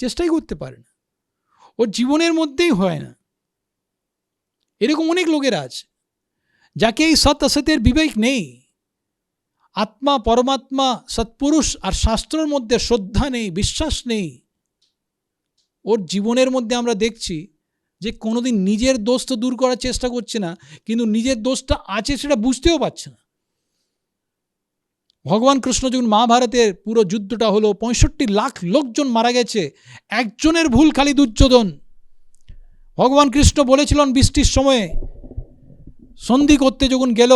চেষ্টাই করতে পারে না, ওর জীবনের মধ্যেই হয় না। এরকম অনেক লোকেরা আছে যাকে এই সৎ অসতের বিবেক নেই, আত্মা, পরমাত্মা, সৎপুরুষ আর শাস্ত্রের মধ্যে শ্রদ্ধা নেই, বিশ্বাস নেই। ওর জীবনের মধ্যে আমরা দেখছি যে কোনোদিন নিজের দোষ তো দূর করার চেষ্টা করছে না, কিন্তু নিজের দোষটা আছে সেটা বুঝতেও পারছে না। ভগবান কৃষ্ণ যখন মহাভারতের পুরো যুদ্ধটা হলো, 65 লাখ লোকজন মারা গেছে, একজনের ভুল খালি দুর্যোধন। ভগবান কৃষ্ণ বলেছিলেন বৃষ্টির সময়ে সন্ধি করতে যখন গেল,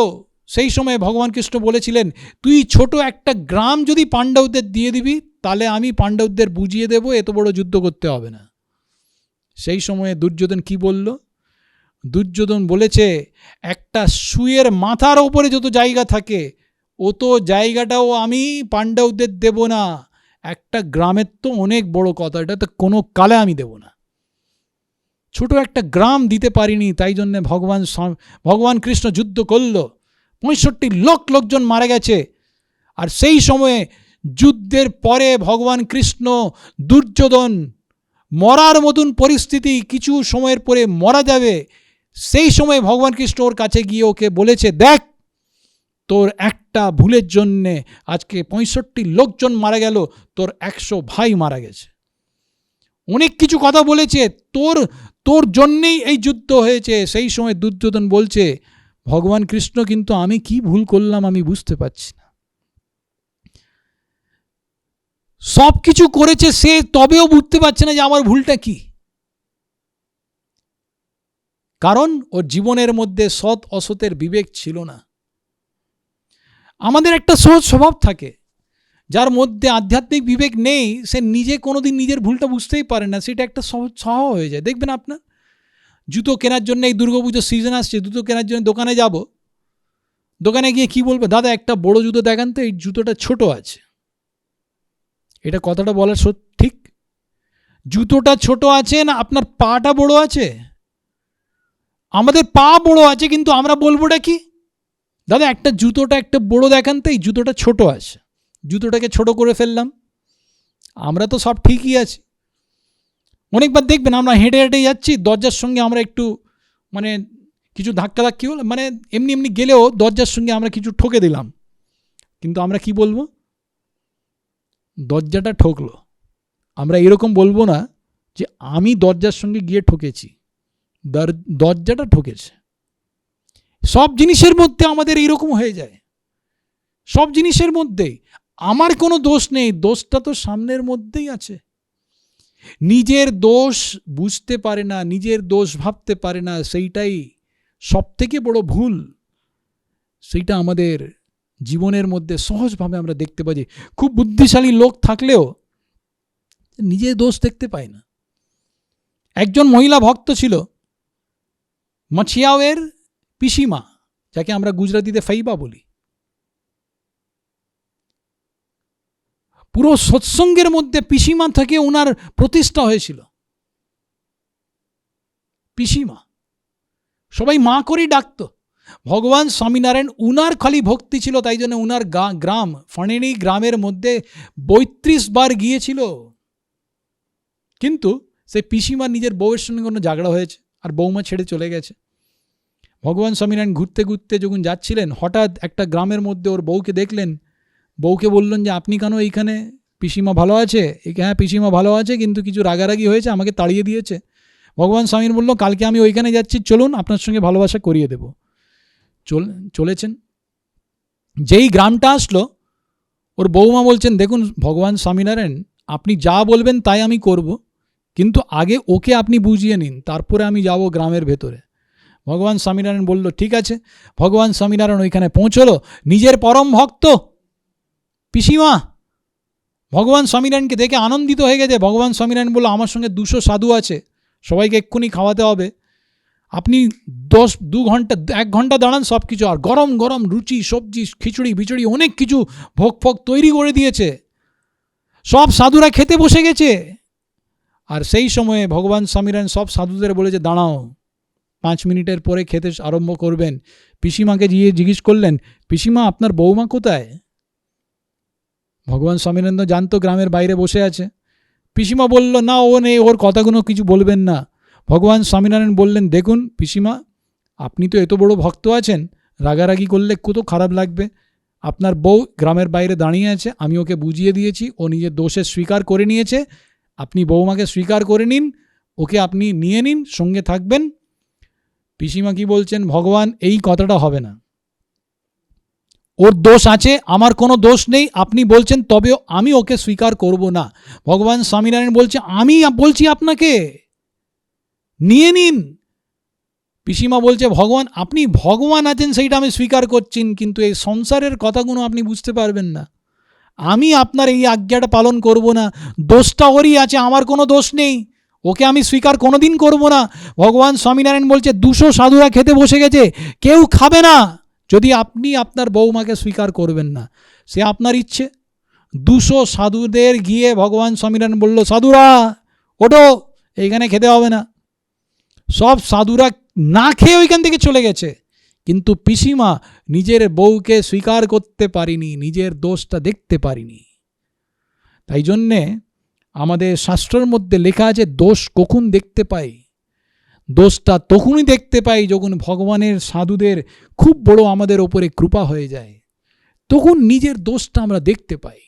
সেই সময় ভগবান কৃষ্ণ বলেছিলেন, তুই ছোট একটা গ্রাম যদি পাণ্ডবদের দিয়ে দিবি তাহলে আমি পাণ্ডবদের বুঝিয়ে দেব, এত বড় যুদ্ধ করতে হবে না। সেই সময়ে দুর্যোধন কি বলল? দুর্যোধন বলেছে, একটা সুয়ের মাথার ওপরে যত জায়গা থাকে অত জায়গাটাও আমি পাণ্ডবদের দেব না। একটা গ্রামের তো অনেক বড় কথা, এটা তো কোনো কালে আমি দেব না। ছোট একটা গ্রাম দিতে পারিনি, তাই জন্য ভগবান কৃষ্ণ যুদ্ধ করল, 65 লাখ লোকজন মারা গেছে। আর সেই সময়ে যুদ্ধের পরে ভগবান কৃষ্ণ দুর্যোধন মরার মতন পরিস্থিতি, কিছু সময়ের পরে মারা যাবে, সেই সময় ভগবান কৃষ্ণ ওর কাছে গিয়ে ওকে বলেছে, দেখ তোর একটা ভুলের জন্যে আজকে 65 লোকজন মারা গেল, তোর 100 ভাই মারা গেছে। অনেক কিছু কথা বলেছে, তোর জন্যেই এই যুদ্ধ হয়েছে। সেই সময় দুর্যোধন বলছে, ভগবান কৃষ্ণ কিন্তু আমি কি ভুল করলাম আমি বুঝতে পারছি না। সব কিছু করেছে সে, তবেও বুঝতে পারছে না যে আমার ভুলটা কি। কারণ ওর জীবনের মধ্যে সৎ অসতের বিবেক ছিল না। আমাদের একটা সহজ স্বভাব থাকে, যার মধ্যে আধ্যাত্মিক বিবেক নেই সে নিজে কোনোদিন নিজের ভুলটা বুঝতেই পারে না, সেটা একটা সহজ স্বভাব হয়ে যায়। দেখবেন আপনার জুতো কেনার জন্য, এই দুর্গাপুজোর সিজন আসছে, জুতো কেনার জন্য দোকানে যাব, দোকানে গিয়ে কি বলবে, দাদা একটা বড় জুতো দেখান তো, এই জুতোটা ছোট আছে। এটা কথাটা বলার ঠিক? জুতোটা ছোট আছে না আপনার পাটা বড় আছে? আমাদের পা বড় আছে, কিন্তু আমরা বলবোটা কি, দাদা একটা জুতোটা একটা বড় দেখান তো, এই জুতোটা ছোট আছে। জুতোটাকে ছোট করে ফেললাম। আমরা তো সব ঠিকই আছি। অনেকবার দেখবেন আমরা হেঁটে হেঁটে যাচ্ছি, দরজার সঙ্গে আমরা একটু মানে কিছু ধাক্কি হলো, মানে এমনি এমনি গেলেও দরজার সঙ্গে আমরা কিছু ঠকে দিলাম, কিন্তু আমরা কি বলবো, দরজাটা ঠকলো। আমরা এরকম বলবো না যে আমি দরজার সঙ্গে গিয়ে ঠকেছি, দরজাটা ঠকেছে। সব জিনিসের মধ্যে আমাদের এইরকম হয়ে যায়। সব জিনিসের মধ্যেই আমার কোনো দোষ নেই, দোষটা তো সামনের মধ্যেই আছে। নিজের দোষ বুঝতে পারে না, নিজের দোষ ভাবতে পারে না, সেইটাই সব থেকে বড় ভুল। সেইটা আমাদের জীবনের মধ্যে সহজভাবে আমরা দেখতে পাই। খুব বুদ্ধিশালী লোক থাকলেও নিজের দোষ দেখতে পায় না। একজন মহিলা ভক্ত ছিল, মছিয়াওয়ের পিসিমা, যাকে আমরা গুজরাটিতে ফাইবা বলি। পুরো সৎসঙ্গের মধ্যে পিসিমা থেকে ওনার প্রতিষ্ঠা হয়েছিল। পিসিমা, সবাই মা করেই ডাকতো। ভগবান স্বামীনারায়ণ উনার খালি ভক্তি ছিল, তাই জন্য উনার গ্রাম ফণেনি গ্রামের মধ্যে 32 বার গিয়েছিল। কিন্তু সেই পিসিমা নিজের বউয়ের সঙ্গে কোনো ঝগড়া হয়েছে আর বৌমা ছেড়ে চলে গেছে। ভগবান স্বামীনারায়ণ ঘুরতে ঘুরতে যখন যাচ্ছিলেন, হঠাৎ একটা গ্রামের মধ্যে ওর বউকে দেখলেন। বউকে বললেন যে আপনি কেন এইখানে, পিসিমা ভালো আছে? হ্যাঁ পিসিমা ভালো আছে, কিন্তু কিছু রাগারাগি হয়েছে, আমাকে তাড়িয়ে দিয়েছে। ভগবান স্বামীর বলল, কালকে আমি ওইখানে যাচ্ছি, চলুন আপনার সঙ্গে ভালোবাসা করিয়ে দেব। চলেছেন। যেই গ্রামটা আসলো, ওর বৌমা বলছেন, দেখুন ভগবান স্বামীনারায়ণ আপনি যা বলবেন তাই আমি করব, কিন্তু আগে ওকে আপনি বুঝিয়ে নিন, তারপরে আমি যাব গ্রামের ভেতরে। ভগবান স্বামীনারায়ণ বলল ঠিক আছে। ভগবান স্বামীনারায়ণ ওইখানে পৌঁছলো, নিজের পরম ভক্ত পিসিমা ভগবান স্বামীনারায়ণকে দেখে আনন্দিত হয়ে গেছে। ভগবান স্বামীনারায়ণ বলল, আমার সঙ্গে 200 সাধু আছে, সবাইকে এক্ষুনি খাওয়াতে হবে, আপনি 1 ঘন্টা দাঁড়ান, সব কিছু, আর গরম গরম রুচি সবজি খিচুড়ি বিচুড়ি অনেক কিছু ভোগ ফোগ তৈরি করে দিয়েছে, সব সাধুরা খেতে বসে গেছে। আর সেই সময়ে ভগবান স্বামীনারায়ণ সব সাধুদের বলেছে, দাঁড়াও, 5 মিনিটের পরে খেতে আরম্ভ করবেন। পিসিমাকে গিয়ে জিজ্ঞেস করলেন, পিসিমা আপনার বৌমা কোথায়? ভগবান স্বামীনারায়ণ জানতো গ্রামের বাইরে বসে আছে। পিসিমা বলল, না ও নেই, ওর কথাগুলো কিছু বলবেন না। ভগবান স্বামীনারায়ণ বললেন, দেখুন পিসিমা, আপনি তো এত বড় ভক্ত আছেন, রাগারাগি করলে কত খারাপ লাগবে, আপনার বউ গ্রামের বাইরে দাঁড়িয়ে আছে, আমি ওকে বুঝিয়ে দিয়েছি, ও নিজের দোষে স্বীকার করে নিয়েছে, আপনি বৌমাকে স্বীকার করে নিন, ওকে আপনি নিয়ে নিন, সঙ্গে থাকবেন। পিসিমা কি বলছেন, ভগবান এই কথাটা হবে না, ওর দোষ আছে, আমার কোনো দোষ নেই, আপনি বলছেন তবেও আমি ওকে স্বীকার করব না। ভগবান স্বামীনারায়ণ বলছে আমি বলছি আপনাকে নিয়ে নিন। পিসিমা বলছে ভগবান, আপনি ভগবান আছেন সেইটা আমি স্বীকার করছেন, কিন্তু এই সংসারের কথাগুলো আপনি বুঝতে পারবেন না, আমি আপনার এই আজ্ঞাটা পালন করব না, দোষটা ওরই আছে, আমার কোনো দোষ নেই, ওকে আমি স্বীকার কোনোদিন করব না। ভগবান স্বামীনারায়ণ বলছে 200 সাধুরা খেতে বসে গেছে, কেউ খাবে না যদি আপনি আপনার বৌমাকে স্বীকার করবেন না, সে আপনার ইচ্ছে। 200 সাধুদের গিয়ে ভগবান স্বামীনারায়ণ বলল, সাধুরা ওঠো, এইখানে খেতে হবে না। সব সাধুরা না খেয়ে ওইখান থেকে চলে গেছে, কিন্তু পিসিমা নিজের বউকে স্বীকার করতে পারিনি, নিজের দোষটা দেখতে পারিনি। তাই জন্যে আমাদের শাস্ত্রের মধ্যে লেখা আছে, দোষ কখন দেখতে পাই, দোষটা তখনই দেখতে পাই যখন ভগবানের সাধুদের খুব বড় আমাদের ওপরে কৃপা হয়ে যায়, তখন নিজের দোষটা আমরা দেখতে পাই।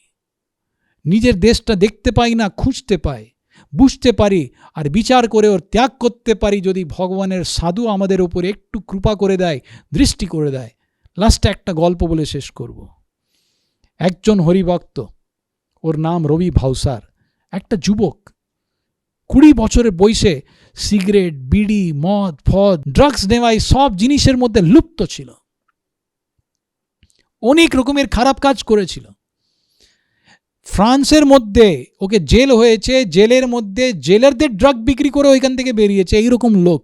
নিজের দেশটা দেখতে পাই না, খুঁজতে পাই, বুঝতে পারি, আর বিচার করে ওর ত্যাগ করতে পারি যদি ভগবানের সাধু আমাদের ওপরে একটু কৃপা করে দেয়, দৃষ্টি করে দেয়। লাস্টে একটা গল্প বলে শেষ করব। একজন হরিভক্ত, ওর নাম রবি ভাউসার, একটা যুবক, 20 বছরের বয়সে সিগারেট, বিড়ি, মদ, ফদ, ড্রাগস নেওয়াই সব জিনিসের মধ্যে লুপ্ত ছিল, অনেক রকমের খারাপ কাজ করেছিল। ফ্রান্সের মধ্যে ওকে জেল হয়েছে, জেলের মধ্যে জেলারদের ড্রাগ বিক্রি করে ওইখান থেকে বেরিয়েছে, এইরকম লোক।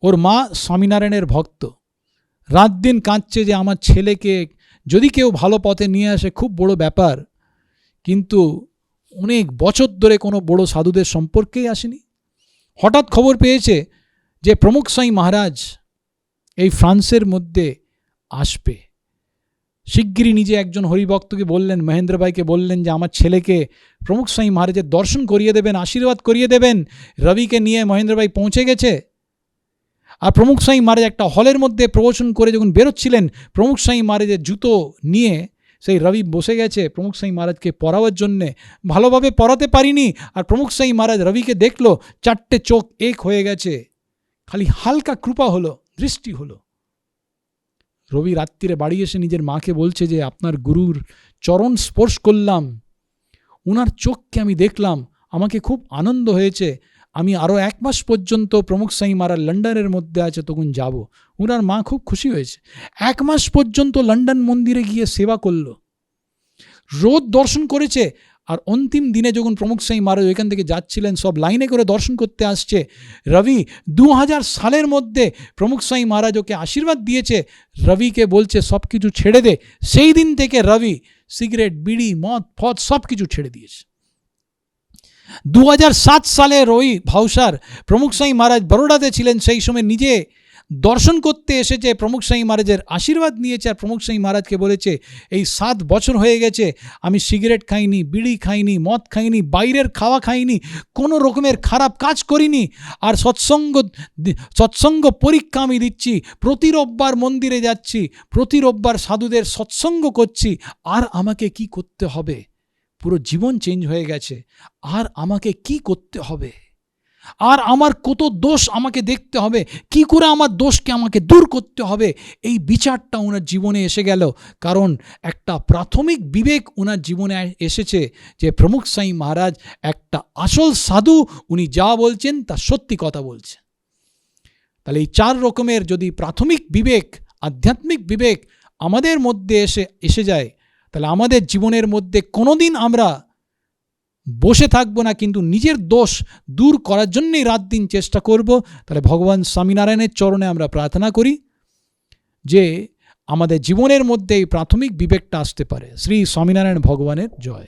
ওর মা স্বামীনারায়ণের ভক্ত, রাত দিন কাঁদছে যে আমার ছেলেকে যদি কেউ ভালো পথে নিয়ে আসে খুব বড় ব্যাপার, কিন্তু অনেক বছর ধরে কোনো বড় সাধুদের সম্পর্কেই আসেনি। হঠাৎ খবর পেয়েছে যে প্রমুখ সাই মহারাজ এই ফ্রান্সের মধ্যে আসবে। শিগগিরই নিজে একজন হরিভক্তকে বললেন, মহেন্দ্র ভাইকে বললেন যে আমার ছেলেকে প্রমুখ সাই মহারাজের দর্শন করিয়ে দেবেন, আশীর্বাদ করিয়ে দেবেন। রবিকে নিয়ে মহেন্দ্র ভাই পৌঁছে গেছে। আর প্রমুখ সাই মহারাজ একটা হলের মধ্যে প্রবচন করে যখন বেরোচ্ছিলেন, প্রমুখ সাই মহারাজের জুতো নিয়ে সেই রবি বসে গেছে প্রমুখ সাই মহারাজকে পড়াবার জন্যে। ভালোভাবে পড়াতে পারিনি, আর প্রমুখ সাই মহারাজ রবিকে দেখলো, 4টে চোখ এক হয়ে গেছে, খালি হালকা কৃপা হলো, দৃষ্টি হলো। রবি রাত্রিরে বাড়ি এসে নিজের মাকে বলছে যে আপনার গুরুর চরণ স্পর্শ করলাম, ওনার চোখকে আমি দেখলাম, আমাকে খুব আনন্দ হয়েছে, আমি আরও 1 মাস পর্যন্ত প্রমুখ সাই মহারাজ লন্ডনের মধ্যে আছে তখন যাব। ওনার মা খুব খুশি হয়েছে, 1 মাস পর্যন্ত লন্ডন মন্দিরে গিয়ে সেবা করলো, রোজ দর্শন করেছে। আর অন্তিম দিনে যখন প্রমুখ সাই মহারাজ ওইখান থেকে যাচ্ছিলেন, সব লাইনে করে দর্শন করতে আসছে। রবি 2000 সালের মধ্যে প্রমুখ সাই মহারাজ ওকে আশীর্বাদ দিয়েছে, রবিকে বলছে সব কিছু ছেড়ে দে। সেই দিন থেকে রবি সিগারেট, বিড়ি, মদ, ফদ সব কিছু ছেড়ে দিয়েছে। 2007 সালে রবি ভাউসার প্রমুখ সাই মহারাজ বরোডাতে ছিলেন, সেই সময় নিজে দর্শন করতে এসেছে, প্রমুখ সাই মহারাজের আশীর্বাদ নিয়েছে। আর প্রমুখ সাই মহারাজকে বলেছে, এই 7 বছর হয়ে গেছে আমি সিগারেট খাইনি, বিড়ি খাইনি, মদ খাইনি, বাইরের খাওয়া খাইনি, কোনো রকমের খারাপ কাজ করিনি, আর সৎসঙ্গ পরীক্ষা আমি দিচ্ছি, প্রতি রোববার মন্দিরে যাচ্ছি, প্রতি রোববার সাধুদের সৎসঙ্গ করছি। আর আমাকে কি করতে হবে? পুরো জীবন চেঞ্জ হয়ে গেছে। আর আমাকে কি করতে হবে? আর আমার কত দোষ আমাকে দেখতে হবে, কি করে আমার দোষকে আমাকে দূর করতে হবে, এই বিচারটা ওনার জীবনে এসে গেল। কারণ একটা প্রাথমিক বিবেক ওনার জীবনে এসেছে যে প্রমুখ সাই মহারাজ একটা আসল সাধু, উনি যা বলছেন তা সত্যি কথা বলছেন। তাহলে এই 4 রকমের যদি প্রাথমিক বিবেক, আধ্যাত্মিক বিবেক আমাদের মধ্যে এসে যায়, তাহলে আমাদের জীবনের মধ্যে কোনোদিন আমরা বসে থাকবো না, কিন্তু নিজের দোষ দূর করার জন্যই রাত দিন চেষ্টা করব। তাহলে ভগবান স্বামীনারায়ণের চরণে আমরা প্রার্থনা করি যে আমাদের জীবনের মধ্যে এই প্রাথমিক বিবেকটা আসতে পারে। শ্রী স্বামীনারায়ণ ভগবানের জয়।